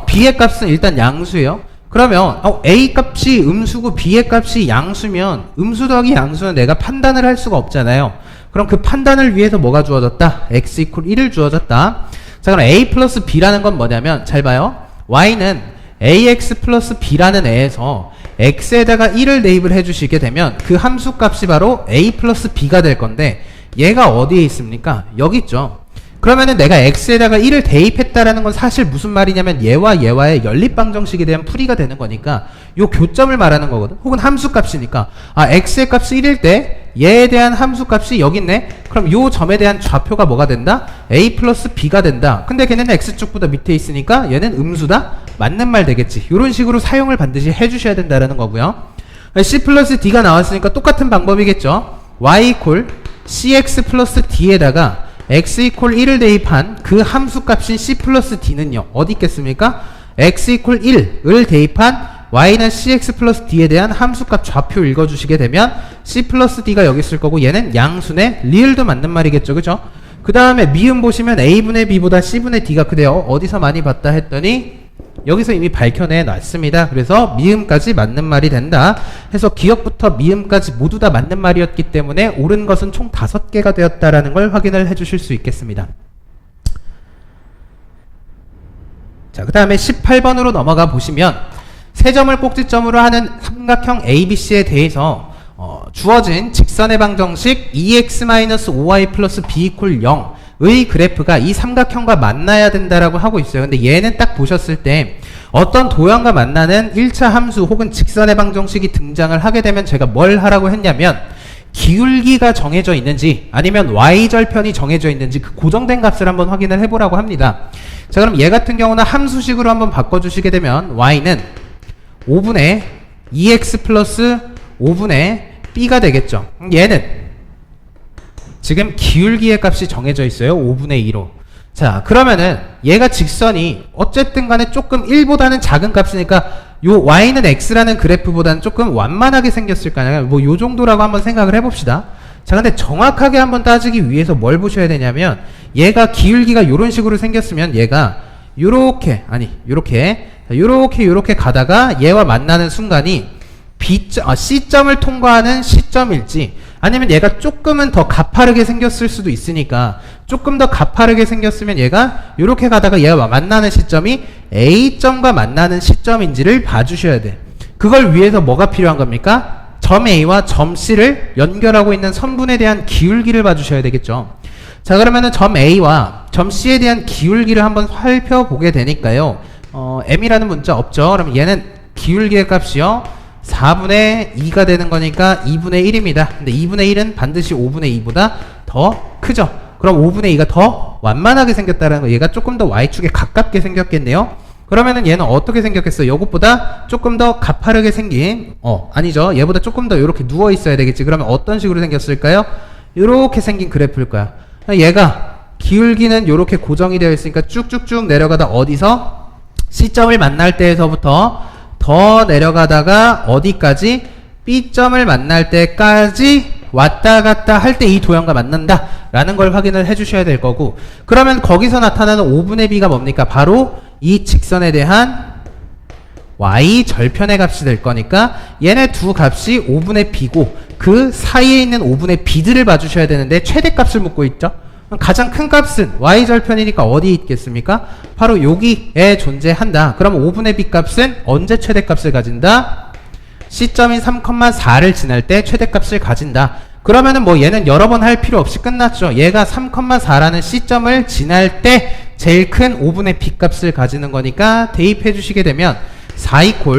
b의 값은 일단 양수예요. 그러면 a 값이 음수고 b의 값이 양수면 음수 더하기 양수는 내가 판단을 할 수가 없잖아요. 그럼 그 판단을 위해서 뭐가 주어졌다? x 이퀄 1을 주어졌다. 자, 그럼 a 플러스 b라는 건 뭐냐면, 잘 봐요. y는 ax 플러스 b라는 애에서 x에다가 1을 대입을 해주시게 되면 그 함수 값이 바로 a 플러스 b가 될 건데, 얘가 어디에 있습니까? 여기 있죠. 그러면은 내가 x에다가 1을 대입했다라는 건 사실 무슨 말이냐면 얘와 얘와의 연립방정식에 대한 풀이가 되는 거니까 요 교점을 말하는 거거든. 혹은 함수 값이니까 x의 값이 1일 때 얘에 대한 함수 값이 여기 있네. 그럼 요 점에 대한 좌표가 뭐가 된다? a 플러스 b가 된다. 근데 걔는 x축보다 밑에 있으니까 얘는 음수다? 맞는 말 되겠지. 요런 식으로 사용을 반드시 해주셔야 된다라는 거고요. c 플러스 d가 나왔으니까 똑같은 방법이겠죠. y 이퀄 cx 플러스 d에다가 x 이퀄 1을 대입한 그 함수 값인 c 플러스 d는요 어디 있겠습니까? x 이퀄 1을 대입한 y는 cx 플러스 d에 대한 함수값 좌표 읽어주시게 되면 c 플러스 d가 여기 있을 거고, 얘는 양수네. 리을도 맞는 말이겠죠, 그죠? 그 다음에 미음 보시면 a분의 b보다 c분의 d가 크대요. 어디서 많이 봤다 했더니 여기서 이미 밝혀내 놨습니다. 그래서 미음까지 맞는 말이 된다 해서 기억부터 미음까지 모두 다 맞는 말이었기 때문에 옳은 것은 총 5개가 되었다라는 걸 확인을 해주실 수 있겠습니다. 자, 그 다음에 18번으로 넘어가 보시면 세 점을 꼭지점으로 하는 삼각형 ABC에 대해서 주어진 직선의 방정식 2x-5y 플러스 b 이퀄 0의 그래프가 이 삼각형과 만나야 된다라고 하고 있어요. 근데 얘는 딱 보셨을 때 어떤 도형과 만나는 1차 함수 혹은 직선의 방정식이 등장을 하게 되면 제가 뭘 하라고 했냐면, 기울기가 정해져 있는지 아니면 y절편이 정해져 있는지 그 고정된 값을 한번 확인을 해보라고 합니다. 자, 그럼 얘 같은 경우는 함수식으로 한번 바꿔주시게 되면 y는 5분의 2x 플러스 5분의 b가 되겠죠. 얘는 지금 기울기의 값이 정해져 있어요. 5분의 2로. 자, 그러면은 얘가 직선이 어쨌든 간에 조금 1보다는 작은 값이니까 요 y는 x라는 그래프보다는 조금 완만하게 생겼을 거 아니에요. 뭐 요 정도라고 한번 생각을 해봅시다. 자, 근데 정확하게 한번 따지기 위해서 뭘 보셔야 되냐면, 얘가 기울기가 요런 식으로 생겼으면 얘가 요렇게 요렇게 가다가 얘와 만나는 순간이 C점을 통과하는 시점일지 아니면 얘가 조금은 더 가파르게 생겼을 수도 있으니까 조금 더 가파르게 생겼으면 얘가 요렇게 가다가 얘가 만나는 시점이 A점과 만나는 시점인지를 봐주셔야 돼. 그걸 위해서 뭐가 필요한 겁니까? 점 A와 점 C를 연결하고 있는 선분에 대한 기울기를 봐주셔야 되겠죠. 자, 그러면은 점 A와 점 C에 대한 기울기를 한번 살펴보게 되니까요. M이라는 문자 없죠? 그럼 얘는 기울기의 값이요 4분의 2가 되는 거니까 2분의 1입니다. 근데 2분의 1은 반드시 5분의 2보다 더 크죠. 그럼 5분의 2가 더 완만하게 생겼다는 거, 얘가 조금 더 Y축에 가깝게 생겼겠네요. 그러면은 얘는 어떻게 생겼겠어요? 요것보다 조금 더 가파르게 생긴, 아니죠. 얘보다 조금 더 이렇게 누워 있어야 되겠지. 그러면 어떤 식으로 생겼을까요? 이렇게 생긴 그래프일 거야. 얘가 기울기는 이렇게 고정이 되어 있으니까 쭉쭉쭉 내려가다 어디서? C점을 만날 때에서부터 더 내려가다가 어디까지? B점을 만날 때까지 왔다 갔다 할 때 이 도형과 만난다 라는 걸 확인을 해 주셔야 될 거고, 그러면 거기서 나타나는 5분의 B가 뭡니까? 바로 이 직선에 대한 Y 절편의 값이 될 거니까 얘네 두 값이 5분의 B고 그 사이에 있는 5분의 B들을 봐주셔야 되는데 최대값을 묻고 있죠. 가장 큰 값은 Y 절편이니까 어디 있겠습니까? 바로 여기에 존재한다. 그럼 5분의 B 값은 언제 최대값을 가진다? C점인 3,4를 지날 때 최대값을 가진다. 그러면은 뭐 얘는 여러 번 할 필요 없이 끝났죠. 얘가 3,4라는 C점을 지날 때 제일 큰 5분의 B 값을 가지는 거니까 대입해 주시게 되면 4 이퀄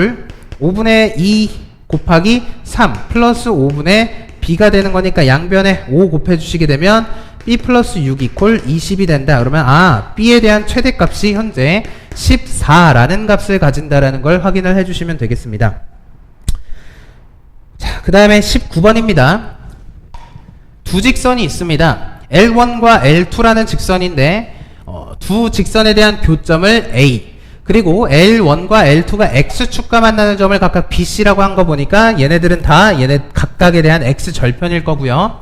5분의 2 곱하기 3 플러스 5분의 B가 되는 거니까 양변에 5 곱해 주시게 되면 B 플러스 6 이퀄 20이 된다. 그러면 B에 대한 최대값이 현재 14라는 값을 가진다라는 걸 확인을 해주시면 되겠습니다. 자, 그 다음에 19번입니다. 두 직선이 있습니다. L1과 L2라는 직선인데 두 직선에 대한 교점을 A, 그리고 L1과 L2가 X축과 만나는 점을 각각 BC라고 한 거 보니까 얘네들은 다 얘네 각각에 대한 X절편일 거고요.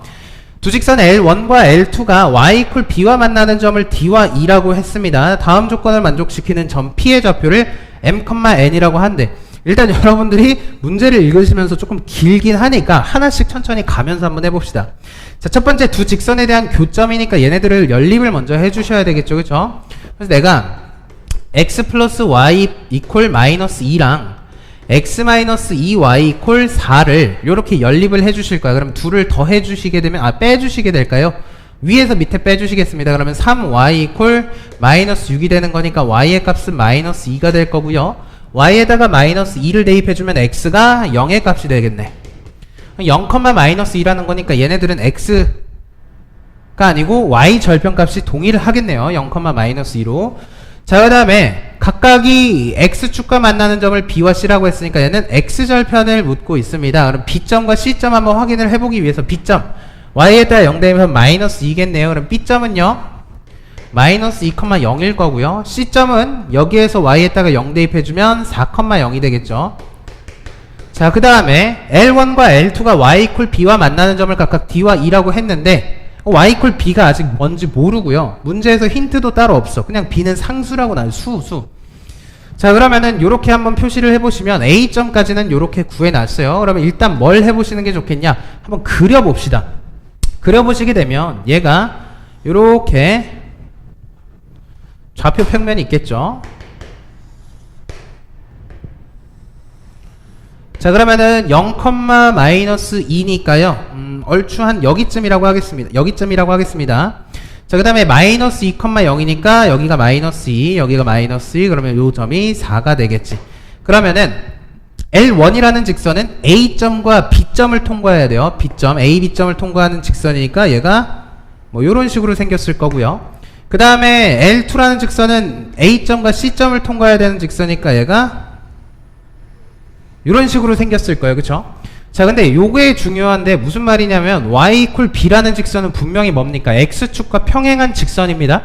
두 직선 L1과 L2가 Y 이퀄 B와 만나는 점을 D와 E라고 했습니다. 다음 조건을 만족시키는 점 P의 좌표를 M,N이라고 한대. 일단 여러분들이 문제를 읽으시면서 조금 길긴 하니까 하나씩 천천히 가면서 한번 해봅시다. 자, 첫 번째 두 직선에 대한 교점이니까 얘네들을 연립을 먼저 해주셔야 되겠죠, 그쵸? 그래서 내가 x 플러스 y 이퀄 마이너스 2랑 x 마이너스 2y 이퀄 4를 이렇게 연립을 해주실 거야. 그럼 둘을 더 해주시게 되면 빼주시게 될까요? 위에서 밑에 빼주시겠습니다. 그러면 3y 이퀄 마이너스 6이 되는 거니까 y의 값은 마이너스 2가 될 거고요. y에다가 마이너스 2를 대입해주면 x가 0의 값이 되겠네. 0, 마이너스 2라는 거니까 얘네들은 x가 아니고 y 절편값이 동일을 하겠네요. 0, 마이너스 2로. 자, 그 다음에 각각이 x축과 만나는 점을 b와 c라고 했으니까 얘는 x절편을 묻고 있습니다. 그럼 b점과 c점 한번 확인을 해보기 위해서 b점 y에다 0 대입하면 마이너스 2겠네요. 그럼 b점은요 마이너스 2,0일 거고요. C점은 여기에서 Y에다가 0 대입해주면 4,0이 되겠죠. 자, 그 다음에 L1과 L2가 Y 이퀄 B와 만나는 점을 각각 D와 E라고 했는데 Y 이퀄 B가 아직 뭔지 모르고요. 문제에서 힌트도 따로 없어. 그냥 B는 상수라고 나와요. 수. 자, 그러면은 요렇게 한번 표시를 해보시면 A점까지는 요렇게 구해놨어요. 그러면 일단 뭘 해보시는 게 좋겠냐? 한번 그려봅시다. 그려보시게 되면 얘가 요렇게 좌표 평면이 있겠죠. 자, 그러면은 0, 마이너스 2니까요. 얼추 한 여기쯤이라고 하겠습니다. 여기쯤이라고 하겠습니다. 자, 그 다음에 마이너스 2,0이니까 여기가 마이너스 2, 여기가 마이너스 2, 그러면 요 점이 4가 되겠지. 그러면은 L1이라는 직선은 A점과 B점을 통과해야 돼요. B점, A, B점을 통과하는 직선이니까 얘가 뭐 요런 식으로 생겼을 거고요. 그 다음에 L2라는 직선은 A점과 C점을 통과해야 되는 직선이니까 얘가 이런 식으로 생겼을 거예요. 그쵸? 자, 근데 요게 중요한데 무슨 말이냐면 Y 이퀄 B라는 직선은 분명히 뭡니까? X축과 평행한 직선입니다.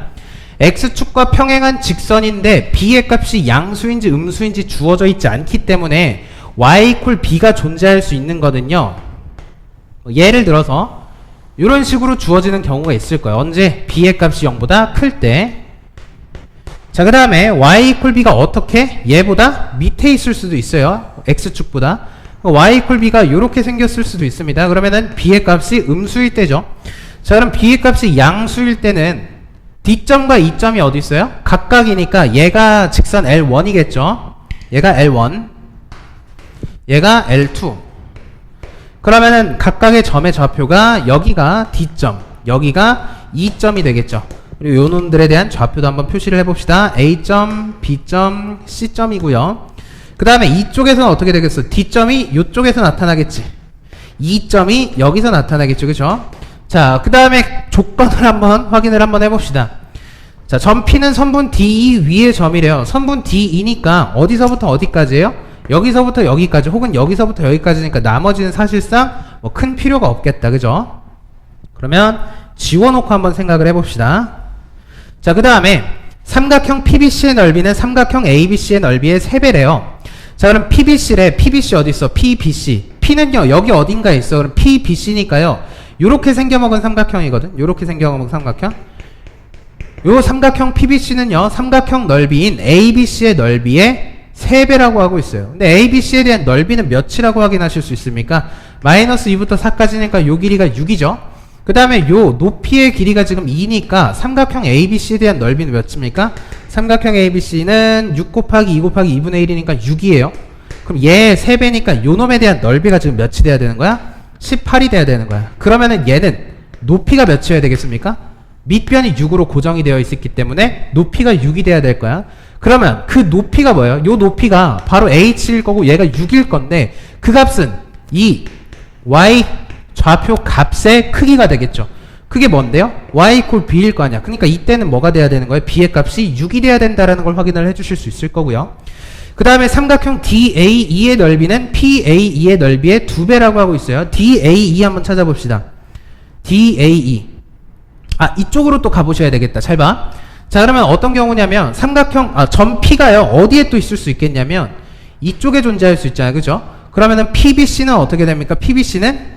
X축과 평행한 직선인데 B의 값이 양수인지 음수인지 주어져 있지 않기 때문에 Y 이퀄 B가 존재할 수 있는 거는요. 예를 들어서 이런 식으로 주어지는 경우가 있을 거예요. 언제? B의 값이 0보다 클 때 자, 그 다음에 y equal b가 어떻게? 얘보다 밑에 있을 수도 있어요. x축보다. y equal b가 이렇게 생겼을 수도 있습니다. 그러면은 b의 값이 음수일 때죠. 자, 그럼 b의 값이 양수일 때는 D점과 E점이 어디 있어요? 각각이니까 얘가 직선 L1이겠죠. 얘가 L1, 얘가 L2. 그러면은 각각의 점의 좌표가 여기가 D점, 여기가 E점이 되겠죠. 그리고 요 놈들에 대한 좌표도 한번 표시를 해봅시다. A점, B점, C점이고요. 그 다음에 이쪽에서는 어떻게 되겠어? D점이 이쪽에서 나타나겠지. E점이 여기서 나타나겠죠. 그죠? 자, 그 다음에 조건을 한번 확인을 한번 해봅시다. 자, 점 P는 선분 DE 위의 점이래요. 선분 DE니까 어디서부터 어디까지예요? 여기서부터 여기까지 혹은 여기서부터 여기까지니까 나머지는 사실상 뭐 큰 필요가 없겠다. 그죠? 그러면 지워놓고 한번 생각을 해봅시다. 자, 그 다음에 삼각형 PBC의 넓이는 삼각형 ABC의 넓이의 3배래요. 자, 그럼 PBC래. PBC 어디 있어? PBC. P는요, 여기 어딘가에 있어. 그럼 PBC니까요. 요렇게 생겨먹은 삼각형이거든. 요렇게 생겨먹은 삼각형. 요 삼각형 PBC는요, 삼각형 넓이인 ABC의 넓이의 3배라고 하고 있어요. 근데 ABC에 대한 넓이는 몇이라고 확인하실 수 있습니까? 마이너스 2부터 4까지니까 요 길이가 6이죠. 그 다음에 요 높이의 길이가 지금 2니까 삼각형 ABC에 대한 넓이는 몇입니까? 삼각형 ABC는 6 곱하기 2 곱하기 2분의 1이니까 6이에요. 그럼 얘 3배니까 요 놈에 대한 넓이가 지금 몇이 돼야 되는 거야? 18이 돼야 되는 거야. 그러면은 얘는 높이가 몇이어야 되겠습니까? 밑변이 6으로 고정이 되어 있었기 때문에 높이가 6이 돼야 될 거야. 그러면 그 높이가 뭐예요? 요 높이가 바로 h일 거고 얘가 6일 건데 그 값은 이 y 좌표 값의 크기가 되겠죠. 그게 뭔데요? y equal b일 거 아니야. 그러니까 이때는 뭐가 돼야 되는 거예요? b의 값이 6이 돼야 된다라는 걸 확인을 해주실 수 있을 거고요. 그 다음에 삼각형 DAE의 넓이는 PAE의 넓이의 2배라고 하고 있어요. DAE 한번 찾아봅시다. DAE. 아, 이쪽으로 또 가보셔야 되겠다. 잘 봐. 자, 그러면 어떤 경우냐면 삼각형 점 P가요. 어디에 또 있을 수 있겠냐면 이쪽에 존재할 수 있잖아요. 그죠? 그러면은 PBC는 어떻게 됩니까? PBC는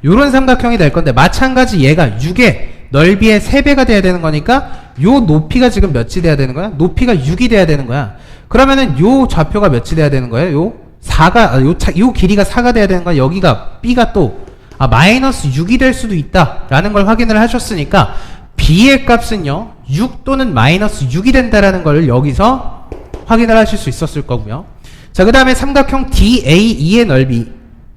요런 삼각형이 될 건데 마찬가지 얘가 6의 넓이의 3배가 돼야 되는 거니까 요 높이가 지금 몇이 돼야 되는 거야? 높이가 6이 돼야 되는 거야. 그러면은 요 좌표가 몇이 돼야 되는 거예요? 요 4가 요 길이가 4가 돼야 되는 거야. 여기가 B가 또 마이너스 6이 될 수도 있다라는 걸 확인을 하셨으니까 B의 값은요 6 또는 마이너스 6이 된다라는 걸 여기서 확인을 하실 수 있었을 거고요. 자, 그 다음에 삼각형 DAE의 넓이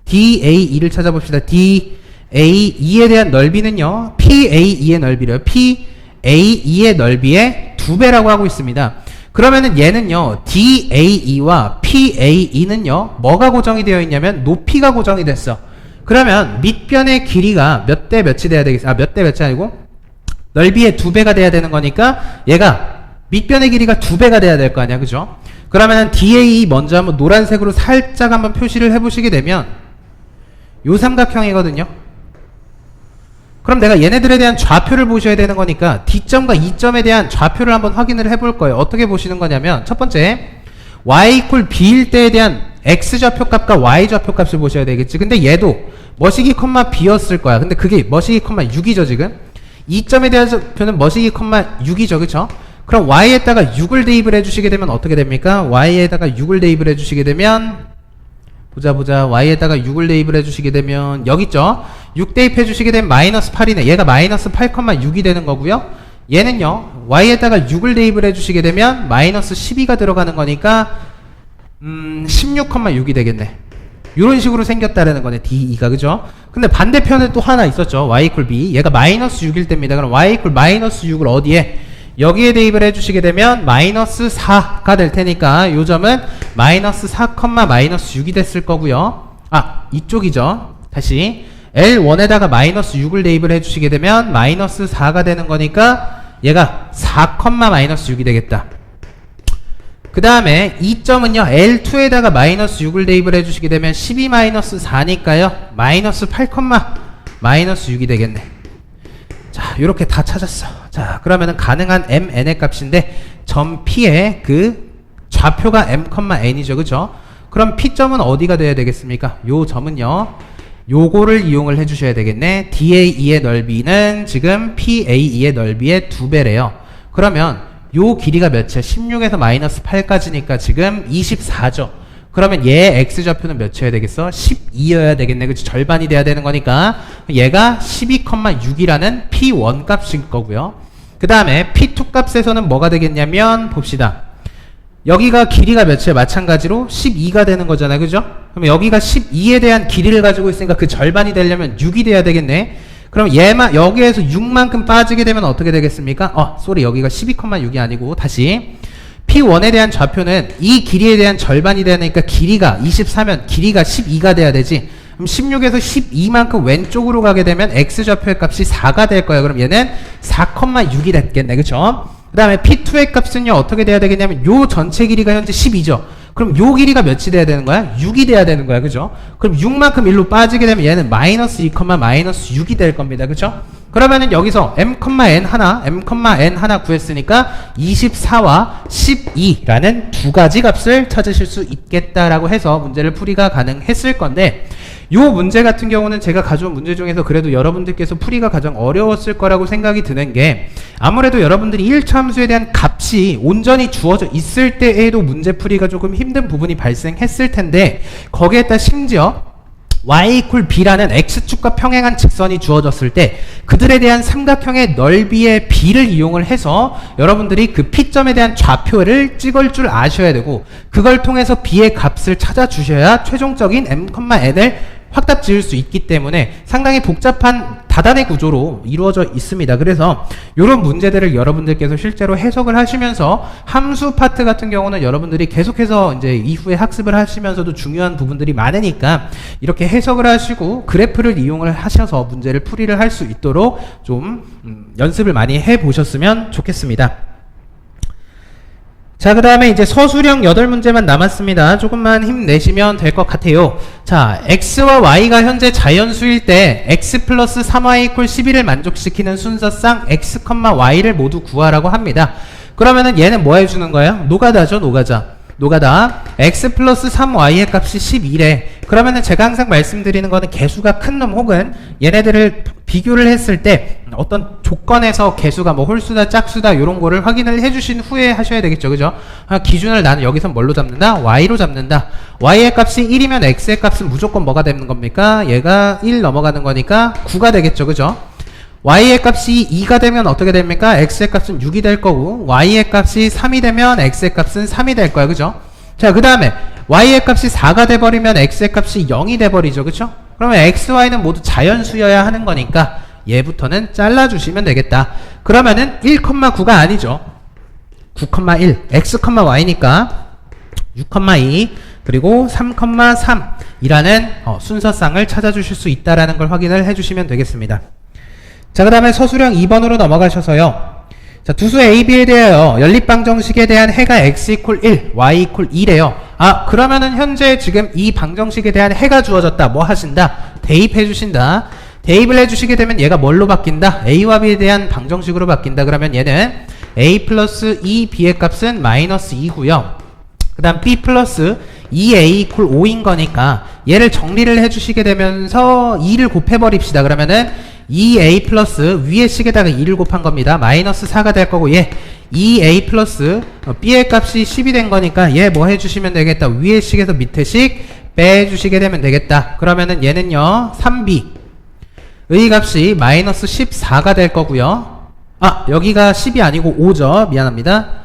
DAE를 찾아봅시다. DAE에 대한 넓이는요 PAE의 넓이래요. PAE의 넓이의 2배라고 하고 있습니다. 그러면은 얘는요 DAE와 PAE는요 뭐가 고정이 되어 있냐면 높이가 고정이 됐어. 그러면 밑변의 길이가 몇 대 몇이 돼야 되겠어? 몇 대 몇이 아니고 넓이의 2배가 돼야 되는 거니까 얘가 밑변의 길이가 2배가 돼야 될 거 아니야. 그죠? 그러면 DAE 먼저 한번 노란색으로 살짝 한번 표시를 해보시게 되면 요 삼각형이거든요. 그럼 내가 얘네들에 대한 좌표를 보셔야 되는 거니까 D점과 E점에 대한 좌표를 한번 확인을 해볼 거예요. 어떻게 보시는 거냐면 첫 번째 y equal b일 때에 대한 x 좌표값과 y 좌표값을 보셔야 되겠지. 근데 얘도 머시기 컴마 b였을 거야. 근데 그게 머시기 컴마 6이죠 지금. E점에 대한 좌표는 머시기 컴마 6이죠. 그쵸? 그럼 y에다가 6을 대입을 해주시게 되면 어떻게 됩니까? y에다가 6을 대입을 해주시게 되면 보자 y에다가 6을 대입을 해주시게 되면 여기 있죠? 6 대입해 주시게 되면 마이너스 8이네. 얘가 마이너스 8,6이 되는 거고요. 얘는요 y에다가 6을 대입을 해주시게 되면 마이너스 12가 들어가는 거니까 16,6이 되겠네. 이런 식으로 생겼다라는 거네 DE가. 그죠? 근데 반대편에 또 하나 있었죠. y equal b. 얘가 마이너스 6일 때입니다. 그럼 y equal 마이너스 6을 어디에? 여기에 대입을 해주시게 되면 마이너스 4가 될 테니까 요 점은 마이너스 4, 마이너스 6이 됐을 거고요. 이쪽이죠. 다시 L1에다가 마이너스 6을 대입을 해주시게 되면 마이너스 4가 되는 거니까 얘가 4, 마이너스 6이 되겠다. 그 다음에 이 점은요 L2에다가 마이너스 6을 대입을 해주시게 되면 12 마이너스 4니까요 마이너스 8, 마이너스 6이 되겠네. 자, 요렇게 다 찾았어. 자, 그러면은 가능한 mn의 값인데 점 P의 그 좌표가 m,n이죠. 그죠? 그럼 P점은 어디가 돼야 되겠습니까? 요 점은요 요거를 이용을 해주셔야 되겠네. DAE의 넓이는 지금 PAE의 넓이의 2배래요. 그러면 요 길이가 몇이야? 16에서 마이너스 8까지니까 지금 24죠. 그러면 얘 x좌표는 몇이어야 되겠어? 12여야 되겠네. 그치? 절반이 돼야 되는 거니까 얘가 12,6이라는 P1 값일 거고요. 그 다음에 P2 값에서는 뭐가 되겠냐면 봅시다. 여기가 길이가 몇이야? 마찬가지로 12가 되는 거잖아요. 그죠? 그럼 여기가 12에 대한 길이를 가지고 있으니까 그 절반이 되려면 6이 돼야 되겠네. 그럼 얘만 여기에서 6만큼 빠지게 되면 어떻게 되겠습니까? 여기가 12,6이 아니고 다시 P1에 대한 좌표는 이 길이에 대한 절반이 되니까 길이가 24면 길이가 12가 돼야 되지. 그럼 16에서 12만큼 왼쪽으로 가게 되면 x좌표의 값이 4가 될 거예요. 그럼 얘는 4,6이 됐겠네. 그쵸? 그 다음에 P2의 값은요 어떻게 돼야 되겠냐면 요 전체 길이가 현재 12죠. 그럼 요 길이가 몇이 돼야 되는 거야? 6이 돼야 되는 거야. 그죠? 그럼 6만큼 일로 빠지게 되면 얘는 마이너스 2, 마이너스 6이 될 겁니다. 그죠? 그러면은 여기서 m,n 하나 구했으니까 24와 12라는 두 가지 값을 찾으실 수 있겠다라고 해서 문제를 풀이가 가능했을 건데, 요 문제 같은 경우는 제가 가져온 문제 중에서 그래도 여러분들께서 풀이가 가장 어려웠을 거라고 생각이 드는 게, 아무래도 여러분들이 1차 함수에 대한 값이 온전히 주어져 있을 때에도 문제 풀이가 조금 힘든 부분이 발생했을 텐데, 거기에다 심지어 y equal b라는 x축과 평행한 직선이 주어졌을 때 그들에 대한 삼각형의 넓이의 b를 이용을 해서 여러분들이 그 P점에 대한 좌표를 찍을 줄 아셔야 되고, 그걸 통해서 b의 값을 찾아주셔야 최종적인 m,n을 확답 지을 수 있기 때문에 상당히 복잡한 다단의 구조로 이루어져 있습니다. 그래서 이런 문제들을 여러분들께서 실제로 해석을 하시면서 함수 파트 같은 경우는 여러분들이 계속해서 이제 이후에 학습을 하시면서도 중요한 부분들이 많으니까 이렇게 해석을 하시고 그래프를 이용을 하셔서 문제를 풀이를 할 수 있도록 좀 연습을 많이 해 보셨으면 좋겠습니다. 자, 그 다음에 이제 서술형 8문제만 남았습니다. 조금만 힘내시면 될 것 같아요. 자, x와 y가 현재 자연수일 때 x 플러스 3y 이퀄 11을 만족시키는 순서상 x, y를 모두 구하라고 합니다. 그러면은 얘는 뭐 해주는 거예요? 노가다죠, 노가다. x 플러스 3y의 값이 11에, 그러면은 제가 항상 말씀드리는 거는 개수가 큰 놈 혹은 얘네들을 비교를 했을 때 어떤 조건에서 개수가 뭐 홀수다 짝수다 이런 거를 확인을 해주신 후에 하셔야 되겠죠. 그죠? 기준을 나는 여기서 뭘로 잡는다? y로 잡는다. y의 값이 1이면 x의 값은 무조건 뭐가 되는 겁니까? 얘가 1 넘어가는 거니까 9가 되겠죠. 그죠? y의 값이 2가 되면 어떻게 됩니까? x의 값은 6이 될 거고, y의 값이 3이 되면 x의 값은 3이 될 거야. 그죠? 자, 그 다음에 y의 값이 4가 돼버리면 x의 값이 0이 돼버리죠. 그쵸? 그러면 x, y는 모두 자연수여야 하는 거니까 얘부터는 잘라주시면 되겠다. 그러면은 1,9가 아니죠. 9,1 x, y니까 6,2 그리고 3,3이라는 순서상을 찾아주실 수 있다라는 걸 확인을 해주시면 되겠습니다. 자, 그 다음에 서술형 2번으로 넘어가셔서요. 자, 두수 A, B에 대하여 연립방정식에 대한 해가 x 이퀄 1, y 이퀄 2래요. 그러면은 현재 지금 이 방정식에 대한 해가 주어졌다. 뭐 하신다? 대입해 주신다. 대입을 해주시게 되면 얘가 뭘로 바뀐다? A와 B에 대한 방정식으로 바뀐다. 그러면 얘는 A 플러스 2B의 값은 마이너스 2고요. 그 다음 B 플러스 2A 이퀄 5인 거니까 얘를 정리를 해주시게 되면서 2를 곱해버립시다. 그러면은 2a 플러스 위의 식에다가 2를 곱한 겁니다. 마이너스 4가 될 거고, 얘 2a 플러스 b의 값이 10이 된 거니까 얘 뭐 해주시면 되겠다? 위의 식에서 밑에 식 빼주시게 되면 되겠다. 그러면은 얘는요 3b 의 값이 마이너스 14가 될 거고요. 여기가 10이 아니고 5죠. 미안합니다.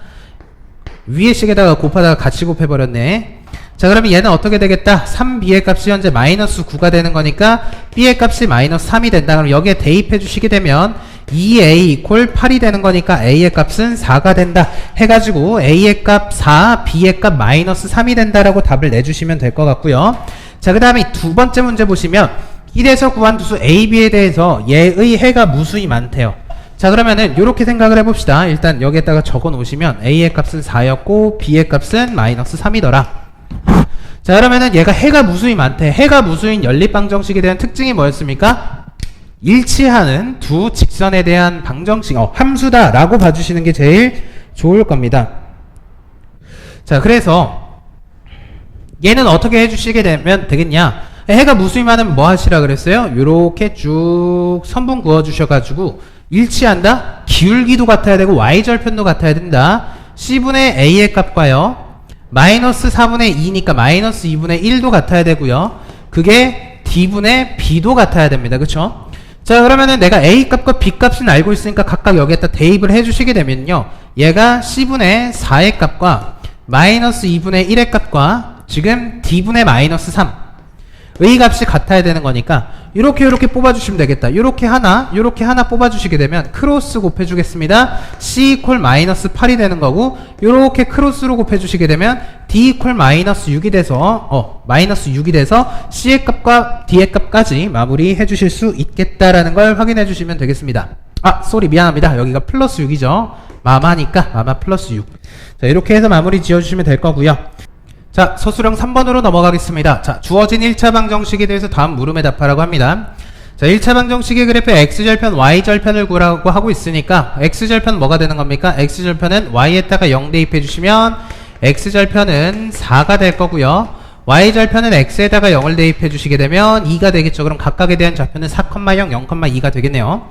위의 식에다가 곱하다가 같이 곱해버렸네. 자, 그러면 얘는 어떻게 되겠다? 3b의 값이 현재 마이너스 9가 되는 거니까 b의 값이 마이너스 3이 된다. 그럼 여기에 대입해 주시게 되면 2a 이퀄 8이 되는 거니까 a의 값은 4가 된다 해가지고 a의 값 4, b의 값 마이너스 3이 된다라고 답을 내주시면 될 것 같고요. 자, 그 다음에 두 번째 문제 보시면 1에서 구한 두수 a, b에 대해서 얘의 해가 무수히 많대요. 자, 그러면은 요렇게 생각을 해봅시다. 일단 여기에다가 적어 놓으시면 a의 값은 4였고 b의 값은 마이너스 3이더라. 자, 그러면은 얘가 해가 무수히 많대. 해가 무수인 연립방정식에 대한 특징이 뭐였습니까? 일치하는 두 직선에 대한 방정식, 함수다 라고 봐주시는 게 제일 좋을 겁니다. 자, 그래서 얘는 어떻게 해주시게 되면 되겠냐? 해가 무수히 많으면 뭐 하시라 그랬어요? 요렇게 쭉 선분 그어주셔가지고 일치한다? 기울기도 같아야 되고 y절편도 같아야 된다. c분의 a의 값과요. 마이너스 4분의 2니까 마이너스 2분의 1도 같아야 되고요. 그게 d분의 b도 같아야 됩니다. 그쵸? 자, 그러면은 내가 a 값과 b 값은 알고 있으니까 각각 여기에다 대입을 해주시게 되면요. 얘가 c분의 4의 값과 마이너스 2분의 1의 값과 지금 d분의 마이너스 3 의 값이 같아야 되는 거니까 요렇게 뽑아주시면 되겠다. 요렇게 하나 뽑아주시게 되면 크로스 곱해주겠습니다. c 이퀄 마이너스 8이 되는 거고, 요렇게 크로스로 곱해주시게 되면 d 이퀄 마이너스 6이 돼서 c의 값과 d의 값까지 마무리해 주실 수 있겠다라는 걸 확인해 주시면 되겠습니다. 미안합니다. 여기가 플러스 6이죠. 마마 플러스 6. 자, 이렇게 해서 마무리 지어주시면 될 거고요. 자, 서술형 3번으로 넘어가겠습니다. 자, 주어진 1차 방정식에 대해서 다음 물음에 답하라고 합니다. 자, 1차 방정식의 그래프에 x절편, y절편을 구하라고 하고 있으니까 x절편 뭐가 되는 겁니까? x절편은 y에다가 0 대입해 주시면 x절편은 4가 될 거고요. y절편은 x에다가 0을 대입해 주시게 되면 2가 되겠죠. 그럼 각각에 대한 좌표는 4,0, 0,2가 되겠네요.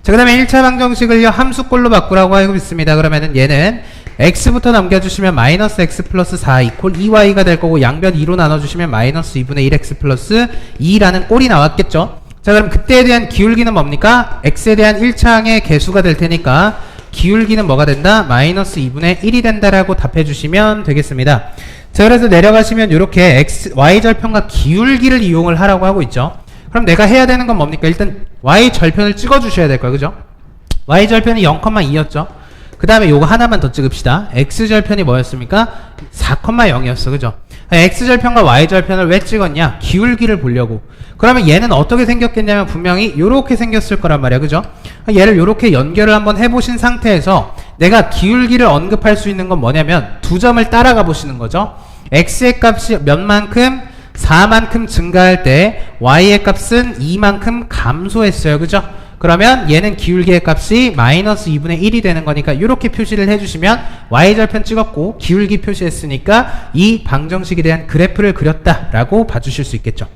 자, 그 다음에 1차 방정식을요, 함수꼴로 바꾸라고 하고 있습니다. 그러면은 얘는 x부터 남겨주시면 마이너스 x 플러스 4 이퀄 2y가 될 거고, 양변 2로 나눠주시면 마이너스 2분의 1x 플러스 2라는 꼴이 나왔겠죠. 자, 그럼 그때에 대한 기울기는 뭡니까? x에 대한 1차항의 개수가 될 테니까 기울기는 뭐가 된다? 마이너스 2분의 1이 된다라고 답해주시면 되겠습니다. 자, 그래서 내려가시면 이렇게 y절편과 기울기를 이용을 하라고 하고 있죠. 그럼 내가 해야 되는 건 뭡니까? 일단 y절편을 찍어주셔야 될 거예요. 그죠? y절편이 0,2였죠. 그 다음에 요거 하나만 더 찍읍시다. x절편이 뭐였습니까? 4,0이었어. 그죠? x절편과 y절편을 왜 찍었냐? 기울기를 보려고. 그러면 얘는 어떻게 생겼겠냐면 분명히 요렇게 생겼을 거란 말이야. 그죠? 얘를 요렇게 연결을 한번 해보신 상태에서 내가 기울기를 언급할 수 있는 건 뭐냐면 두 점을 따라가 보시는 거죠. x의 값이 몇만큼? 4만큼 증가할 때 y의 값은 2만큼 감소했어요. 그죠? 그러면 얘는 기울기의 값이 마이너스 2분의 1이 되는 거니까 이렇게 표시를 해주시면 y절편 찍었고 기울기 표시했으니까 이 방정식에 대한 그래프를 그렸다라고 봐주실 수 있겠죠.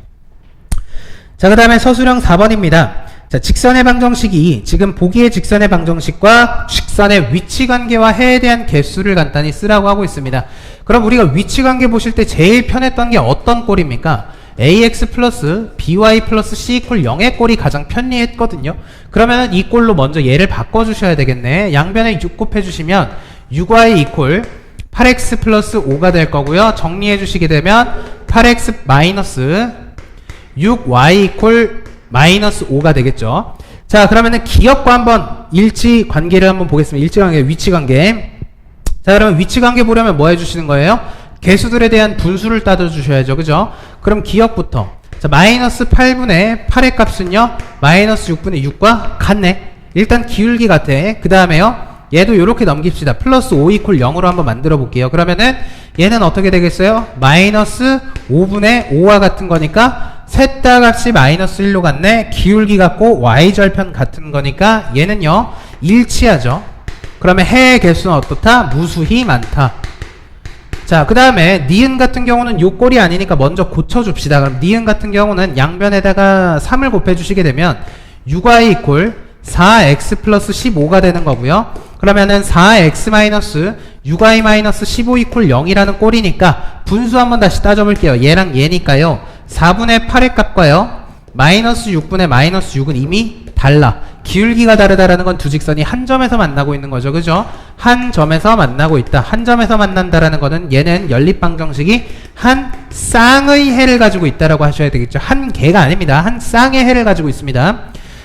자, 그 다음에 서술형 4번입니다. 자, 직선의 방정식이 지금 보기의 직선의 방정식과 직선의 위치관계와 해에 대한 개수를 간단히 쓰라고 하고 있습니다. 그럼 우리가 위치관계 보실 때 제일 편했던 게 어떤 꼴입니까? ax 플러스 by 플러스 c 이퀄 0의 꼴이 가장 편리했거든요. 그러면 이 꼴로 먼저 얘를 바꿔주셔야 되겠네. 양변에 6 곱해주시면 6y 이퀄 8x 플러스 5가 될 거고요. 정리해 주시게 되면 8x 마이너스 6y 이퀄 마이너스 5가 되겠죠. 자, 그러면은 기역과 한번 일치 관계를 한번 보겠습니다. 일치 관계, 위치 관계. 자, 그러면 위치 관계 보려면 뭐 해주시는 거예요? 개수들에 대한 분수를 따져주셔야죠. 그죠? 그럼 기역부터. 자, 마이너스 8분의 8의 값은요, 마이너스 6분의 6과 같네. 일단 기울기 같아. 그 다음에요, 얘도 요렇게 넘깁시다. 플러스 5 이퀄 0으로 한번 만들어 볼게요. 그러면은 얘는 어떻게 되겠어요? 마이너스 5분의 5와 같은 거니까 셋 다 값이 마이너스 1로 같네. 기울기 같고 y절편 같은 거니까 얘는요, 일치하죠. 그러면 해의 개수는 어떻다? 무수히 많다. 자, 그 다음에 니은 같은 경우는 요 꼴이 아니니까 먼저 고쳐줍시다. 그럼 니은 같은 경우는 양변에다가 3을 곱해주시게 되면 6y 이퀄 4x 플러스 15가 되는 거고요. 그러면은 4x 마이너스 6y 마이너스 15 이퀄 0이라는 꼴이니까 분수 한번 다시 따져볼게요. 얘랑 얘니까요. 4분의 8의 값과요. 마이너스 6분의 마이너스 6은 이미 달라. 기울기가 다르다라는 건 두 직선이 한 점에서 만나고 있는 거죠. 그죠? 한 점에서 만나고 있다. 한 점에서 만난다라는 거는 얘는 연립방정식이 한 쌍의 해를 가지고 있다라고 하셔야 되겠죠. 한 개가 아닙니다. 한 쌍의 해를 가지고 있습니다.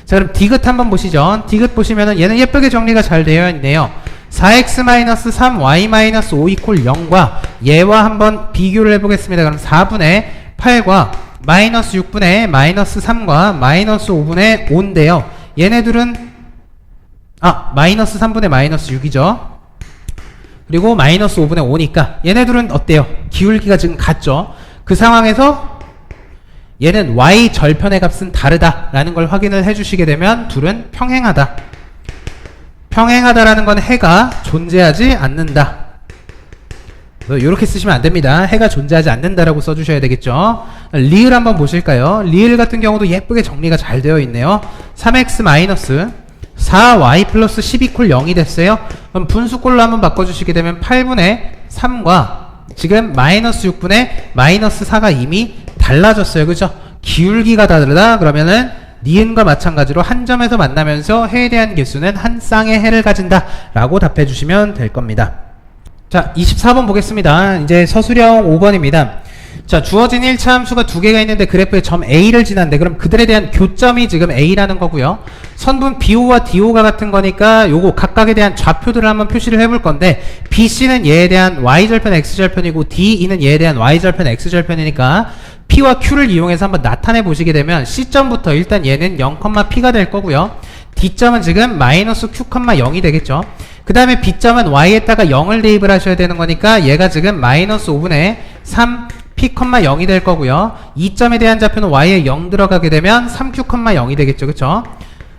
자, 그럼 디귿 한번 보시죠. 디귿 보시면은 얘는 예쁘게 정리가 잘 되어 있네요. 4x-3y-5 이퀄 0과 얘와 한번 비교를 해보겠습니다. 그럼 4분의 8과 마이너스 6분의 마이너스 3과 마이너스 5분의 5인데요. 얘네들은 마이너스 3분의 마이너스 6이죠. 그리고 마이너스 5분의 5니까 얘네들은 어때요? 기울기가 지금 같죠? 그 상황에서 얘는 y 절편의 값은 다르다라는 걸 확인을 해주시게 되면 둘은 평행하다. 평행하다라는 건 해가 존재하지 않는다. 이렇게 쓰시면 안 됩니다. 해가 존재하지 않는다라고 써주셔야 되겠죠. 리을 한번 보실까요? 리을 같은 경우도 예쁘게 정리가 잘 되어 있네요. 3x 마이너스 4y 플러스 10 이퀄 0이 됐어요. 그럼 분수꼴로 한번 바꿔주시게 되면 8분의 3과 지금 마이너스 6분의 마이너스 4가 이미 달라졌어요. 그죠? 기울기가 다르다 그러면은 니은과 마찬가지로 한 점에서 만나면서 해에 대한 개수는 한 쌍의 해를 가진다 라고 답해 주시면 될 겁니다. 자, 24번 보겠습니다. 이제 서술형 5번입니다. 자, 주어진 1차 함수가 두 개가 있는데 그래프에 점 A를 지났는데 그럼 그들에 대한 교점이 지금 A라는 거고요. 선분 BO와 DO가 같은 거니까 요거 각각에 대한 좌표들을 한번 표시를 해볼 건데 BC는 얘에 대한 Y절편 X절편이고 DE는 얘에 대한 Y절편 X절편이니까 P와 Q를 이용해서 한번 나타내 보시게 되면 C점부터 일단 얘는 0, P가 될 거고요. D점은 지금 마이너스 Q, 0이 되겠죠. 그 다음에 B점은 Y에다가 0을 대입을 하셔야 되는 거니까 얘가 지금 마이너스 5분의 3 P, 0이 될 거고요. 2점에 대한 좌표는 Y에 0 들어가게 되면 3Q, 0이 되겠죠. 그쵸?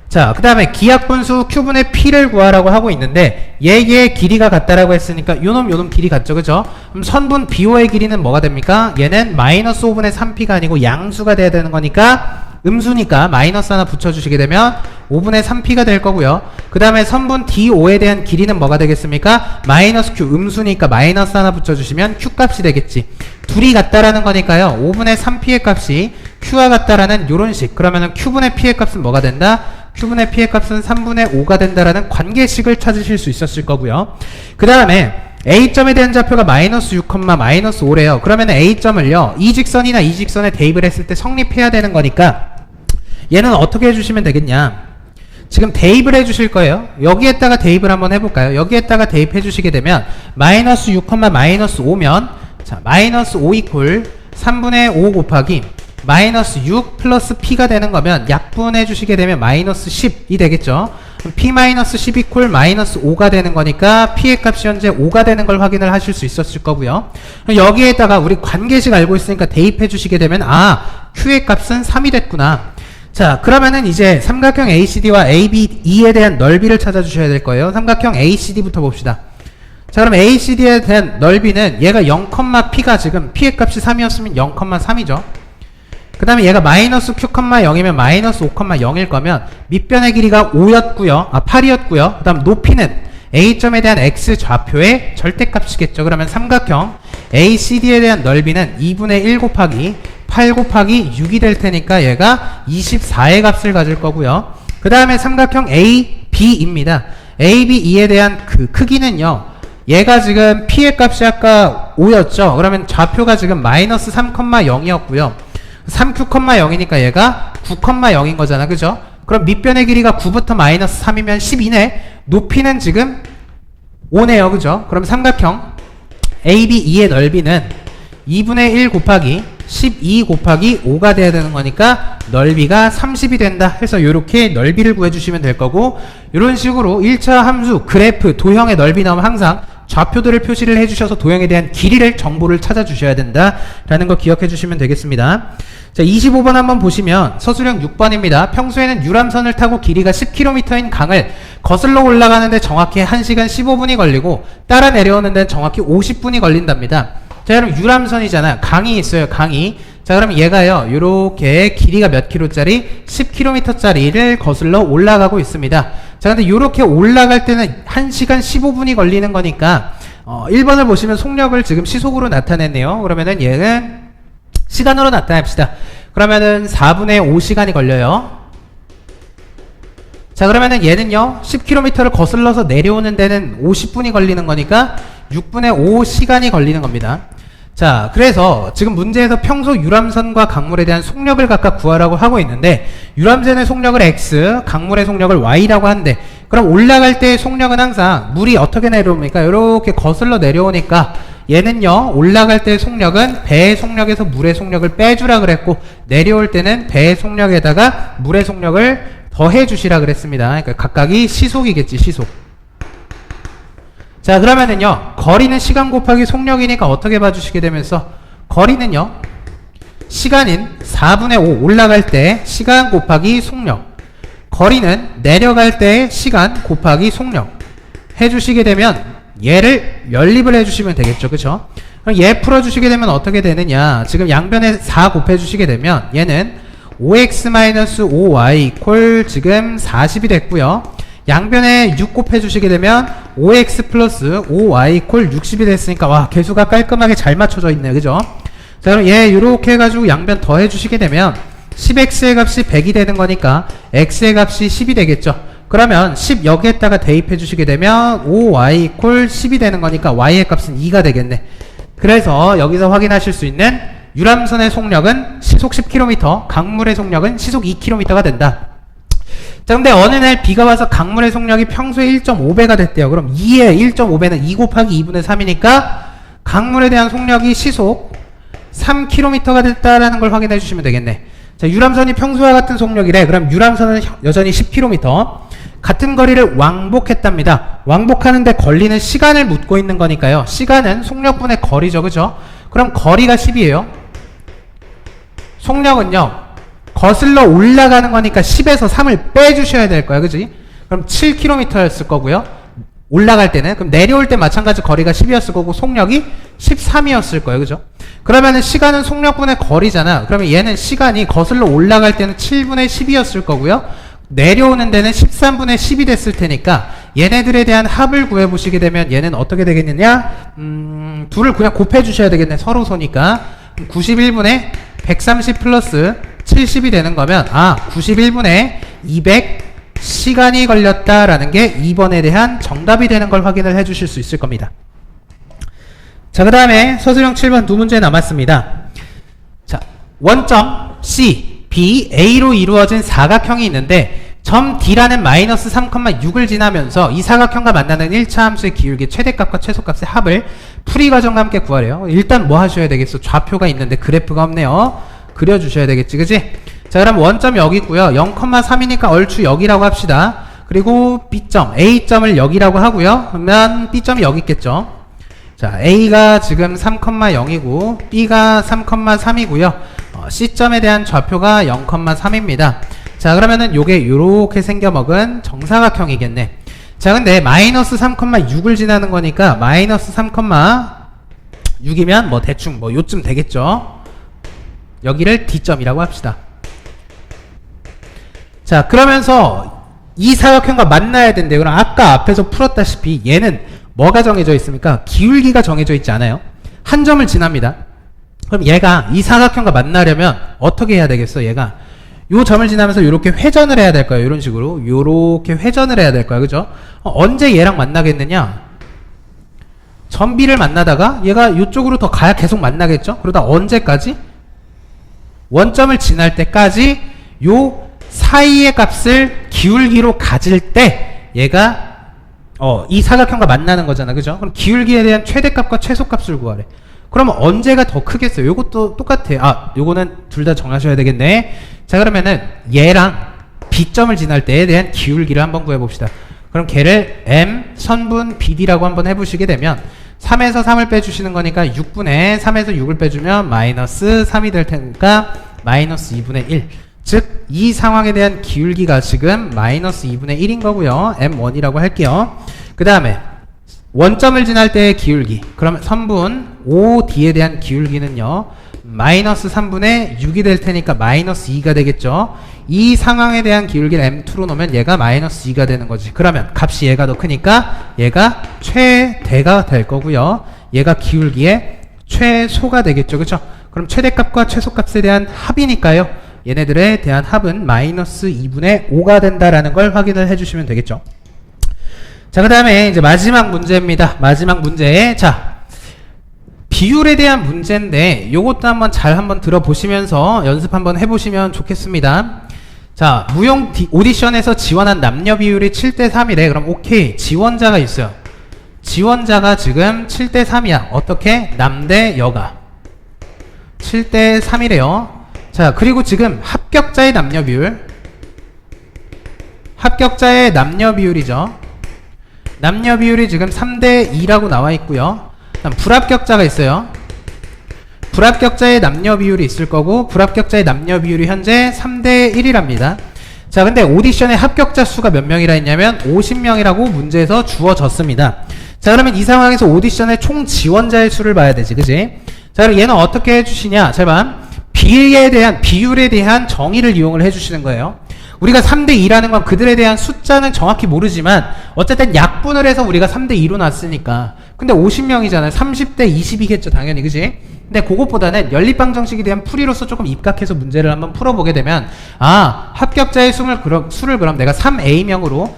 자, 그 다음에 기하분수 Q분의 P를 구하라고 하고 있는데 얘의 길이가 같다라고 했으니까 요놈 길이 같죠. 그죠? 그럼 선분 BO의 길이는 뭐가 됩니까? 얘는 마이너스 5분의 3P가 아니고 양수가 돼야 되는 거니까 음수니까 마이너스 하나 붙여주시게 되면 5분의 3P가 될 거고요. 그 다음에 선분 DO에 대한 길이는 뭐가 되겠습니까? 마이너스 Q, 음수니까 마이너스 하나 붙여주시면 Q 값이 되겠지. 둘이 같다라는 거니까요. 5분의 3P의 값이 Q와 같다라는 요런 식. 그러면은 Q분의 P의 값은 뭐가 된다? Q분의 P의 값은 3분의 5가 된다라는 관계식을 찾으실 수 있었을 거고요. 그 다음에 A점에 대한 좌표가 마이너스 6, 마이너스 5래요. 그러면 A점을요, 이 직선이나 이 직선에 대입을 했을 때 성립해야 되는 거니까 얘는 어떻게 해주시면 되겠냐. 지금 대입을 해주실 거예요. 여기에다가 대입을 한번 해볼까요? 여기에다가 대입해 주시게 되면 마이너스 6, 마이너스 5면 자, 마이너스 5 이퀄 3분의 5 곱하기 마이너스 6 플러스 P가 되는 거면 약분해 주시게 되면 마이너스 10이 되겠죠. P 마이너스 10 이퀄 마이너스 5가 되는 거니까 P의 값이 현재 5가 되는 걸 확인을 하실 수 있었을 거고요. 여기에다가 우리 관계식 알고 있으니까 대입해 주시게 되면 Q의 값은 3이 됐구나. 자, 그러면은 이제 삼각형 ACD와 ABE에 대한 넓이를 찾아주셔야 될 거예요. 삼각형 ACD부터 봅시다. 자, 그럼 ACD에 대한 넓이는 얘가 0, P가 지금 P의 값이 3이었으면 0, 3이죠. 그 다음에 얘가 마이너스 Q, 0이면 마이너스 5, 0일 거면 밑변의 길이가 5였고요. 8이었고요. 그 다음 높이는 A점에 대한 X 좌표의 절대값이겠죠. 그러면 삼각형 ACD에 대한 넓이는 2분의 1 곱하기 8 곱하기 6이 될 테니까 얘가 24의 값을 가질 거고요. 그 다음에 삼각형 AB입니다. ABE에 대한 그 크기는요. 얘가 지금 P의 값이 아까 5였죠. 그러면 좌표가 지금 마이너스 3, 0이었고요. 3Q, 0이니까 얘가 9, 0인 거잖아. 그죠? 그럼 밑변의 길이가 9부터 마이너스 3이면 12네. 높이는 지금 5네요. 그죠? 그럼 삼각형 ABE의 넓이는 2분의 1 곱하기 12 곱하기 5가 돼야 되는 거니까 넓이가 30이 된다 해서 이렇게 넓이를 구해주시면 될 거고, 이런 식으로 1차 함수 그래프 도형의 넓이 나오면 항상 좌표들을 표시를 해주셔서 도형에 대한 길이를 정보를 찾아주셔야 된다라는 거 기억해 주시면 되겠습니다. 자, 25번 한번 보시면 서술형 6번입니다. 평소에는 유람선을 타고 길이가 10km인 강을 거슬러 올라가는데 정확히 1시간 15분이 걸리고 따라 내려오는 데는 정확히 50분이 걸린답니다. 자, 여러분 유람선이잖아. 강이 있어요. 강이. 자, 그럼 얘가요. 요렇게 길이가 몇 킬로짜리? 10km짜리를 거슬러 올라가고 있습니다. 자, 근데 요렇게 올라갈 때는 1시간 15분이 걸리는 거니까 1번을 보시면 속력을 지금 시속으로 나타냈네요. 그러면은 얘는 시간으로 나타냅시다. 그러면은 4분의 5시간이 걸려요. 자, 그러면은 얘는요 10km를 거슬러서 내려오는 데는 50분이 걸리는 거니까 6분의 5시간이 걸리는 겁니다. 자, 그래서 지금 문제에서 평소 유람선과 강물에 대한 속력을 각각 구하라고 하고 있는데, 유람선의 속력을 X, 강물의 속력을 Y라고 하는데, 그럼 올라갈 때의 속력은 항상 물이 어떻게 내려옵니까? 이렇게 거슬러 내려오니까 얘는요 올라갈 때의 속력은 배의 속력에서 물의 속력을 빼주라 그랬고, 내려올 때는 배의 속력에다가 물의 속력을 더해 주시라 그랬습니다. 그러니까 각각이 시속이겠지, 시속. 자, 그러면은요 거리는 시간 곱하기 속력이니까 어떻게 봐주시게 되면서, 거리는요 시간인 4분의 5 올라갈 때 시간 곱하기 속력, 거리는 내려갈 때 시간 곱하기 속력 해주시게 되면 얘를 연립을 해주시면 되겠죠. 그쵸? 그럼 얘 풀어주시게 되면 어떻게 되느냐, 지금 양변에 4 곱해주시게 되면 얘는 5x-5y 이퀄 지금 40이 됐고요. 양변에 6 곱해주시게 되면 5x 플러스 5y 콜 60이 됐으니까 와 개수가 깔끔하게 잘 맞춰져 있네요. 그죠? 자 그럼 얘 요렇게 해가지고 양변 더해주시게 되면 10x의 값이 100이 되는 거니까 x의 값이 10이 되겠죠. 그러면 10 여기에다가 대입해 주시게 되면 5y 콜 10이 되는 거니까 y의 값은 2가 되겠네. 그래서 여기서 확인하실 수 있는 유람선의 속력은 시속 10km, 강물의 속력은 시속 2km가 된다. 자 근데 어느 날 비가 와서 강물의 속력이 평소에 1.5배가 됐대요. 그럼 2의 1.5배는 2 곱하기 2분의 3이니까 강물에 대한 속력이 시속 3km가 됐다라는 걸 확인해 주시면 되겠네. 자 유람선이 평소와 같은 속력이래. 그럼 유람선은 여전히 10km, 같은 거리를 왕복했답니다. 왕복하는데 걸리는 시간을 묻고 있는 거니까요. 시간은 속력분의 거리죠. 그죠? 그럼 거리가 10이에요. 속력은요. 거슬러 올라가는 거니까 10에서 3을 빼주셔야 될 거야. 그지? 그럼 7km였을 거고요. 올라갈 때는. 그럼 내려올 때 마찬가지 거리가 10이었을 거고 속력이 13이었을 거예요. 그죠? 그러면은 시간은 속력분의 거리잖아. 그러면 얘는 시간이 거슬러 올라갈 때는 7분의 10이었을 거고요. 내려오는 데는 13분의 10이 됐을 테니까 얘네들에 대한 합을 구해보시게 되면 얘는 어떻게 되겠느냐? 둘을 그냥 곱해주셔야 되겠네. 서로서니까 91분의 130 플러스 70이 되는 거면 91분에 200 시간이 걸렸다라는 게 2번에 대한 정답이 되는 걸 확인을 해 주실 수 있을 겁니다. 자, 그 다음에 서술형 7번 두 문제 남았습니다. 자, 원점 C, B, A로 이루어진 사각형이 있는데 점 D라는 마이너스 3,6을 지나면서 이 사각형과 만나는 1차 함수의 기울기 최대값과 최소값의 합을 풀이 과정과 함께 구하래요. 일단 뭐 하셔야 되겠어? 좌표가 있는데 그래프가 없네요. 그려주셔야 되겠지, 그지? 자, 그럼 원점 여기 있고요. 0,3이니까 얼추 여기라고 합시다. 그리고 B점, A점을 여기라고 하고요. 그러면 B점이 여기 있겠죠. 자, A가 지금 3,0이고 B가 3,3이고요. C점에 대한 좌표가 0,3입니다. 자, 그러면은 요게 요렇게 생겨먹은 정사각형이겠네. 자, 근데 마이너스 3,6을 지나는 거니까 마이너스 3,6이면 뭐 대충 뭐 요쯤 되겠죠. 여기를 D점이라고 합시다. 자, 그러면서 이 사각형과 만나야 된대요. 그럼 아까 앞에서 풀었다시피 얘는 뭐가 정해져 있습니까? 기울기가 정해져 있지 않아요? 한 점을 지납니다. 그럼 얘가 이 사각형과 만나려면 어떻게 해야 되겠어? 얘가 요 점을 지나면서 이렇게 회전을 해야 될 거예요. 이런 식으로 요렇게 회전을 해야 될 거야. 그죠? 언제 얘랑 만나겠느냐? 점 B를 만나다가 얘가 이쪽으로 더 가야 계속 만나겠죠? 그러다 언제까지? 원점을 지날 때까지 요 사이의 값을 기울기로 가질 때 얘가 이 사각형과 만나는 거잖아. 그죠? 그럼 기울기에 대한 최대값과 최소값을 구하래. 그러면 언제가 더 크겠어요? 요것도 똑같아. 요거는 둘 다 정하셔야 되겠네. 자, 그러면은 얘랑 B점을 지날 때에 대한 기울기를 한번 구해봅시다. 그럼 걔를 M 선분 BD라고 한번 해보시게 되면 3에서 3을 빼주시는 거니까 6분의 3에서 6을 빼주면 마이너스 3이 될 테니까 마이너스 2분의 1. 즉, 이 상황에 대한 기울기가 지금 마이너스 2분의 1인 거고요. M1이라고 할게요. 그 다음에 원점을 지날 때의 기울기. 그러면 선분 OD에 대한 기울기는요. 마이너스 3분의 6이 될 테니까 마이너스 2가 되겠죠. 이 상황에 대한 기울기를 M2로 놓으면 얘가 마이너스 2가 되는 거지. 그러면 값이 얘가 더 크니까 얘가 최대가 될 거고요. 얘가 기울기의 최소가 되겠죠. 그렇죠? 그럼 최대값과 최소값에 대한 합이니까요. 얘네들에 대한 합은 마이너스 2분의 5가 된다라는 걸 확인을 해주시면 되겠죠. 자, 그 다음에 이제 마지막 문제입니다. 마지막 문제. 자, 비율에 대한 문제인데 요것도 한번 들어보시면서 연습 한번 해보시면 좋겠습니다. 자, 무용 오디션에서 지원한 남녀 비율이 7대3이래. 그럼 오케이. 지원자가 있어요. 지원자가 지금 7대3이야. 어떻게? 남 대 여가 7대3이래요. 자, 그리고 지금 합격자의 남녀 비율. 합격자의 남녀 비율이죠. 남녀 비율이 지금 3대2라고 나와 있고요. 불합격자가 있어요. 불합격자의 남녀 비율이 있을 거고 불합격자의 남녀 비율이 현재 3대1이랍니다. 자, 근데 오디션의 합격자 수가 몇 명이라 했냐면 50명이라고 문제에서 주어졌습니다. 자, 그러면 이 상황에서 오디션의 총 지원자의 수를 봐야 되지, 그지? 자, 그럼 얘는 어떻게 해주시냐? 잘 봐. 비율에 대한 정의를 이용을 해주시는 거예요. 우리가 3대2라는 건 그들에 대한 숫자는 정확히 모르지만 어쨌든 약분을 해서 우리가 3대2로 놨으니까. 근데 50명이잖아요. 30대 20이겠죠 당연히, 그지? 근데 그것보다는 연립방정식에 대한 풀이로서 조금 입각해서 문제를 한번 풀어보게 되면, 합격자의 수를 그럼 내가 3A명으로,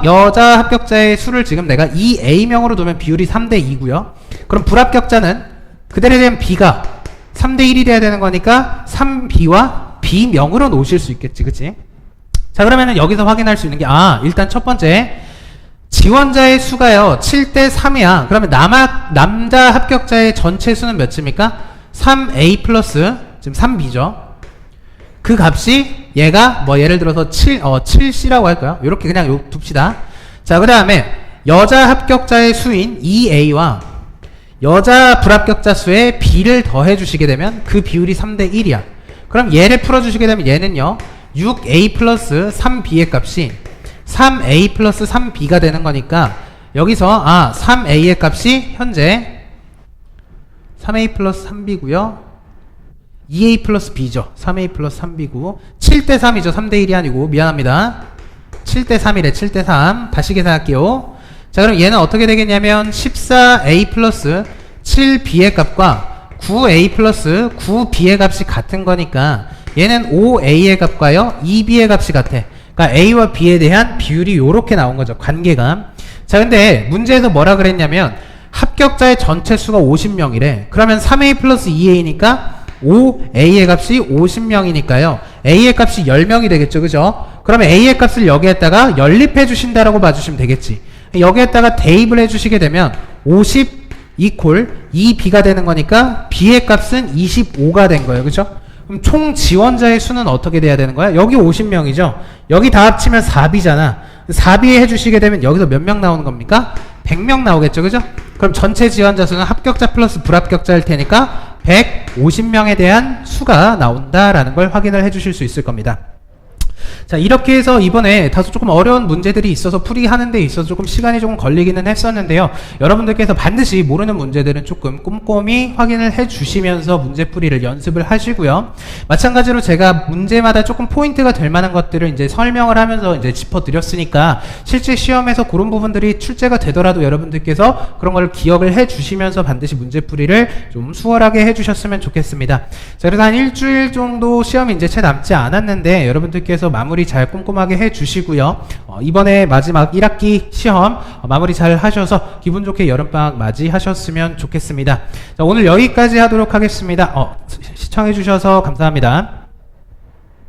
여자 합격자의 수를 지금 내가 2A명으로 두면 비율이 3대2고요. 그럼 불합격자는 그들에 대한 B가 3대1이 돼야 되는 거니까 3B와 B명으로 놓으실 수 있겠지, 그치? 자, 그러면은 여기서 확인할 수 있는 게, 일단 첫 번째, 지원자의 수가요 7대3이야. 그러면 남자 합격자의 전체 수는 몇입니까? 3A 플러스 지금 3B죠. 그 값이 얘가 뭐 예를 들어서 7C라고 할까요? 이렇게 그냥 둡시다. 자, 그 다음에 여자 합격자의 수인 2A와 여자 불합격자 수의 B를 더해 주시게 되면 그 비율이 3대1이야. 그럼 얘를 풀어주시게 되면 얘는요 6A 플러스 3B의 값이 3A 플러스 3B가 되는 거니까 여기서 3A의 값이 현재 3A 플러스 3B고요 2A 플러스 B죠. 3A 플러스 3B고 7대3이죠. 3대1이 아니고, 미안합니다. 7대3이래. 7대3 다시 계산할게요. 자, 그럼 얘는 어떻게 되겠냐면 14A 플러스 7B의 값과 9A 플러스 9B의 값이 같은 거니까 얘는 5A의 값과요 2B의 값이 같아. 그러니까 A와 B에 대한 비율이 요렇게 나온 거죠. 관계가. 자, 근데 문제에서 뭐라 그랬냐면 합격자의 전체 수가 50명이래. 그러면 3A 플러스 2A니까 5A의 값이 50명이니까요. A의 값이 10명이 되겠죠. 그죠? 그러면 A의 값을 여기에다가 연립해 주신다라고 봐주시면 되겠지. 여기에다가 대입을 해주시게 되면 50 이퀄 2B가 되는 거니까 B의 값은 25가 된 거예요. 그죠? 그럼 총 지원자의 수는 어떻게 돼야 되는 거야? 여기 50명이죠? 여기 다 합치면 4B잖아. 4B 해주시게 되면 여기서 몇 명 나오는 겁니까? 100명 나오겠죠? 그죠? 그럼 전체 지원자 수는 합격자 플러스 불합격자일 테니까 150명에 대한 수가 나온다라는 걸 확인을 해주실 수 있을 겁니다. 자, 이렇게 해서 이번에 다소 조금 어려운 문제들이 있어서 풀이하는 데 있어서 조금 시간이 조금 걸리기는 했었는데요. 여러분들께서 반드시 모르는 문제들은 조금 꼼꼼히 확인을 해 주시면서 문제풀이를 연습을 하시고요. 마찬가지로 제가 문제마다 조금 포인트가 될 만한 것들을 이제 설명을 하면서 이제 짚어드렸으니까 실제 시험에서 그런 부분들이 출제가 되더라도 여러분들께서 그런 걸 기억을 해 주시면서 반드시 문제풀이를 좀 수월하게 해 주셨으면 좋겠습니다. 자, 그래서 한 일주일 정도 시험이 이제 채 남지 않았는데 여러분들께서 마무리 잘 꼼꼼하게 해 주시고요. 이번에 마지막 1학기 시험 마무리 잘 하셔서 기분 좋게 여름방학 맞이하셨으면 좋겠습니다. 자, 오늘 여기까지 하도록 하겠습니다. 시청해 주셔서 감사합니다.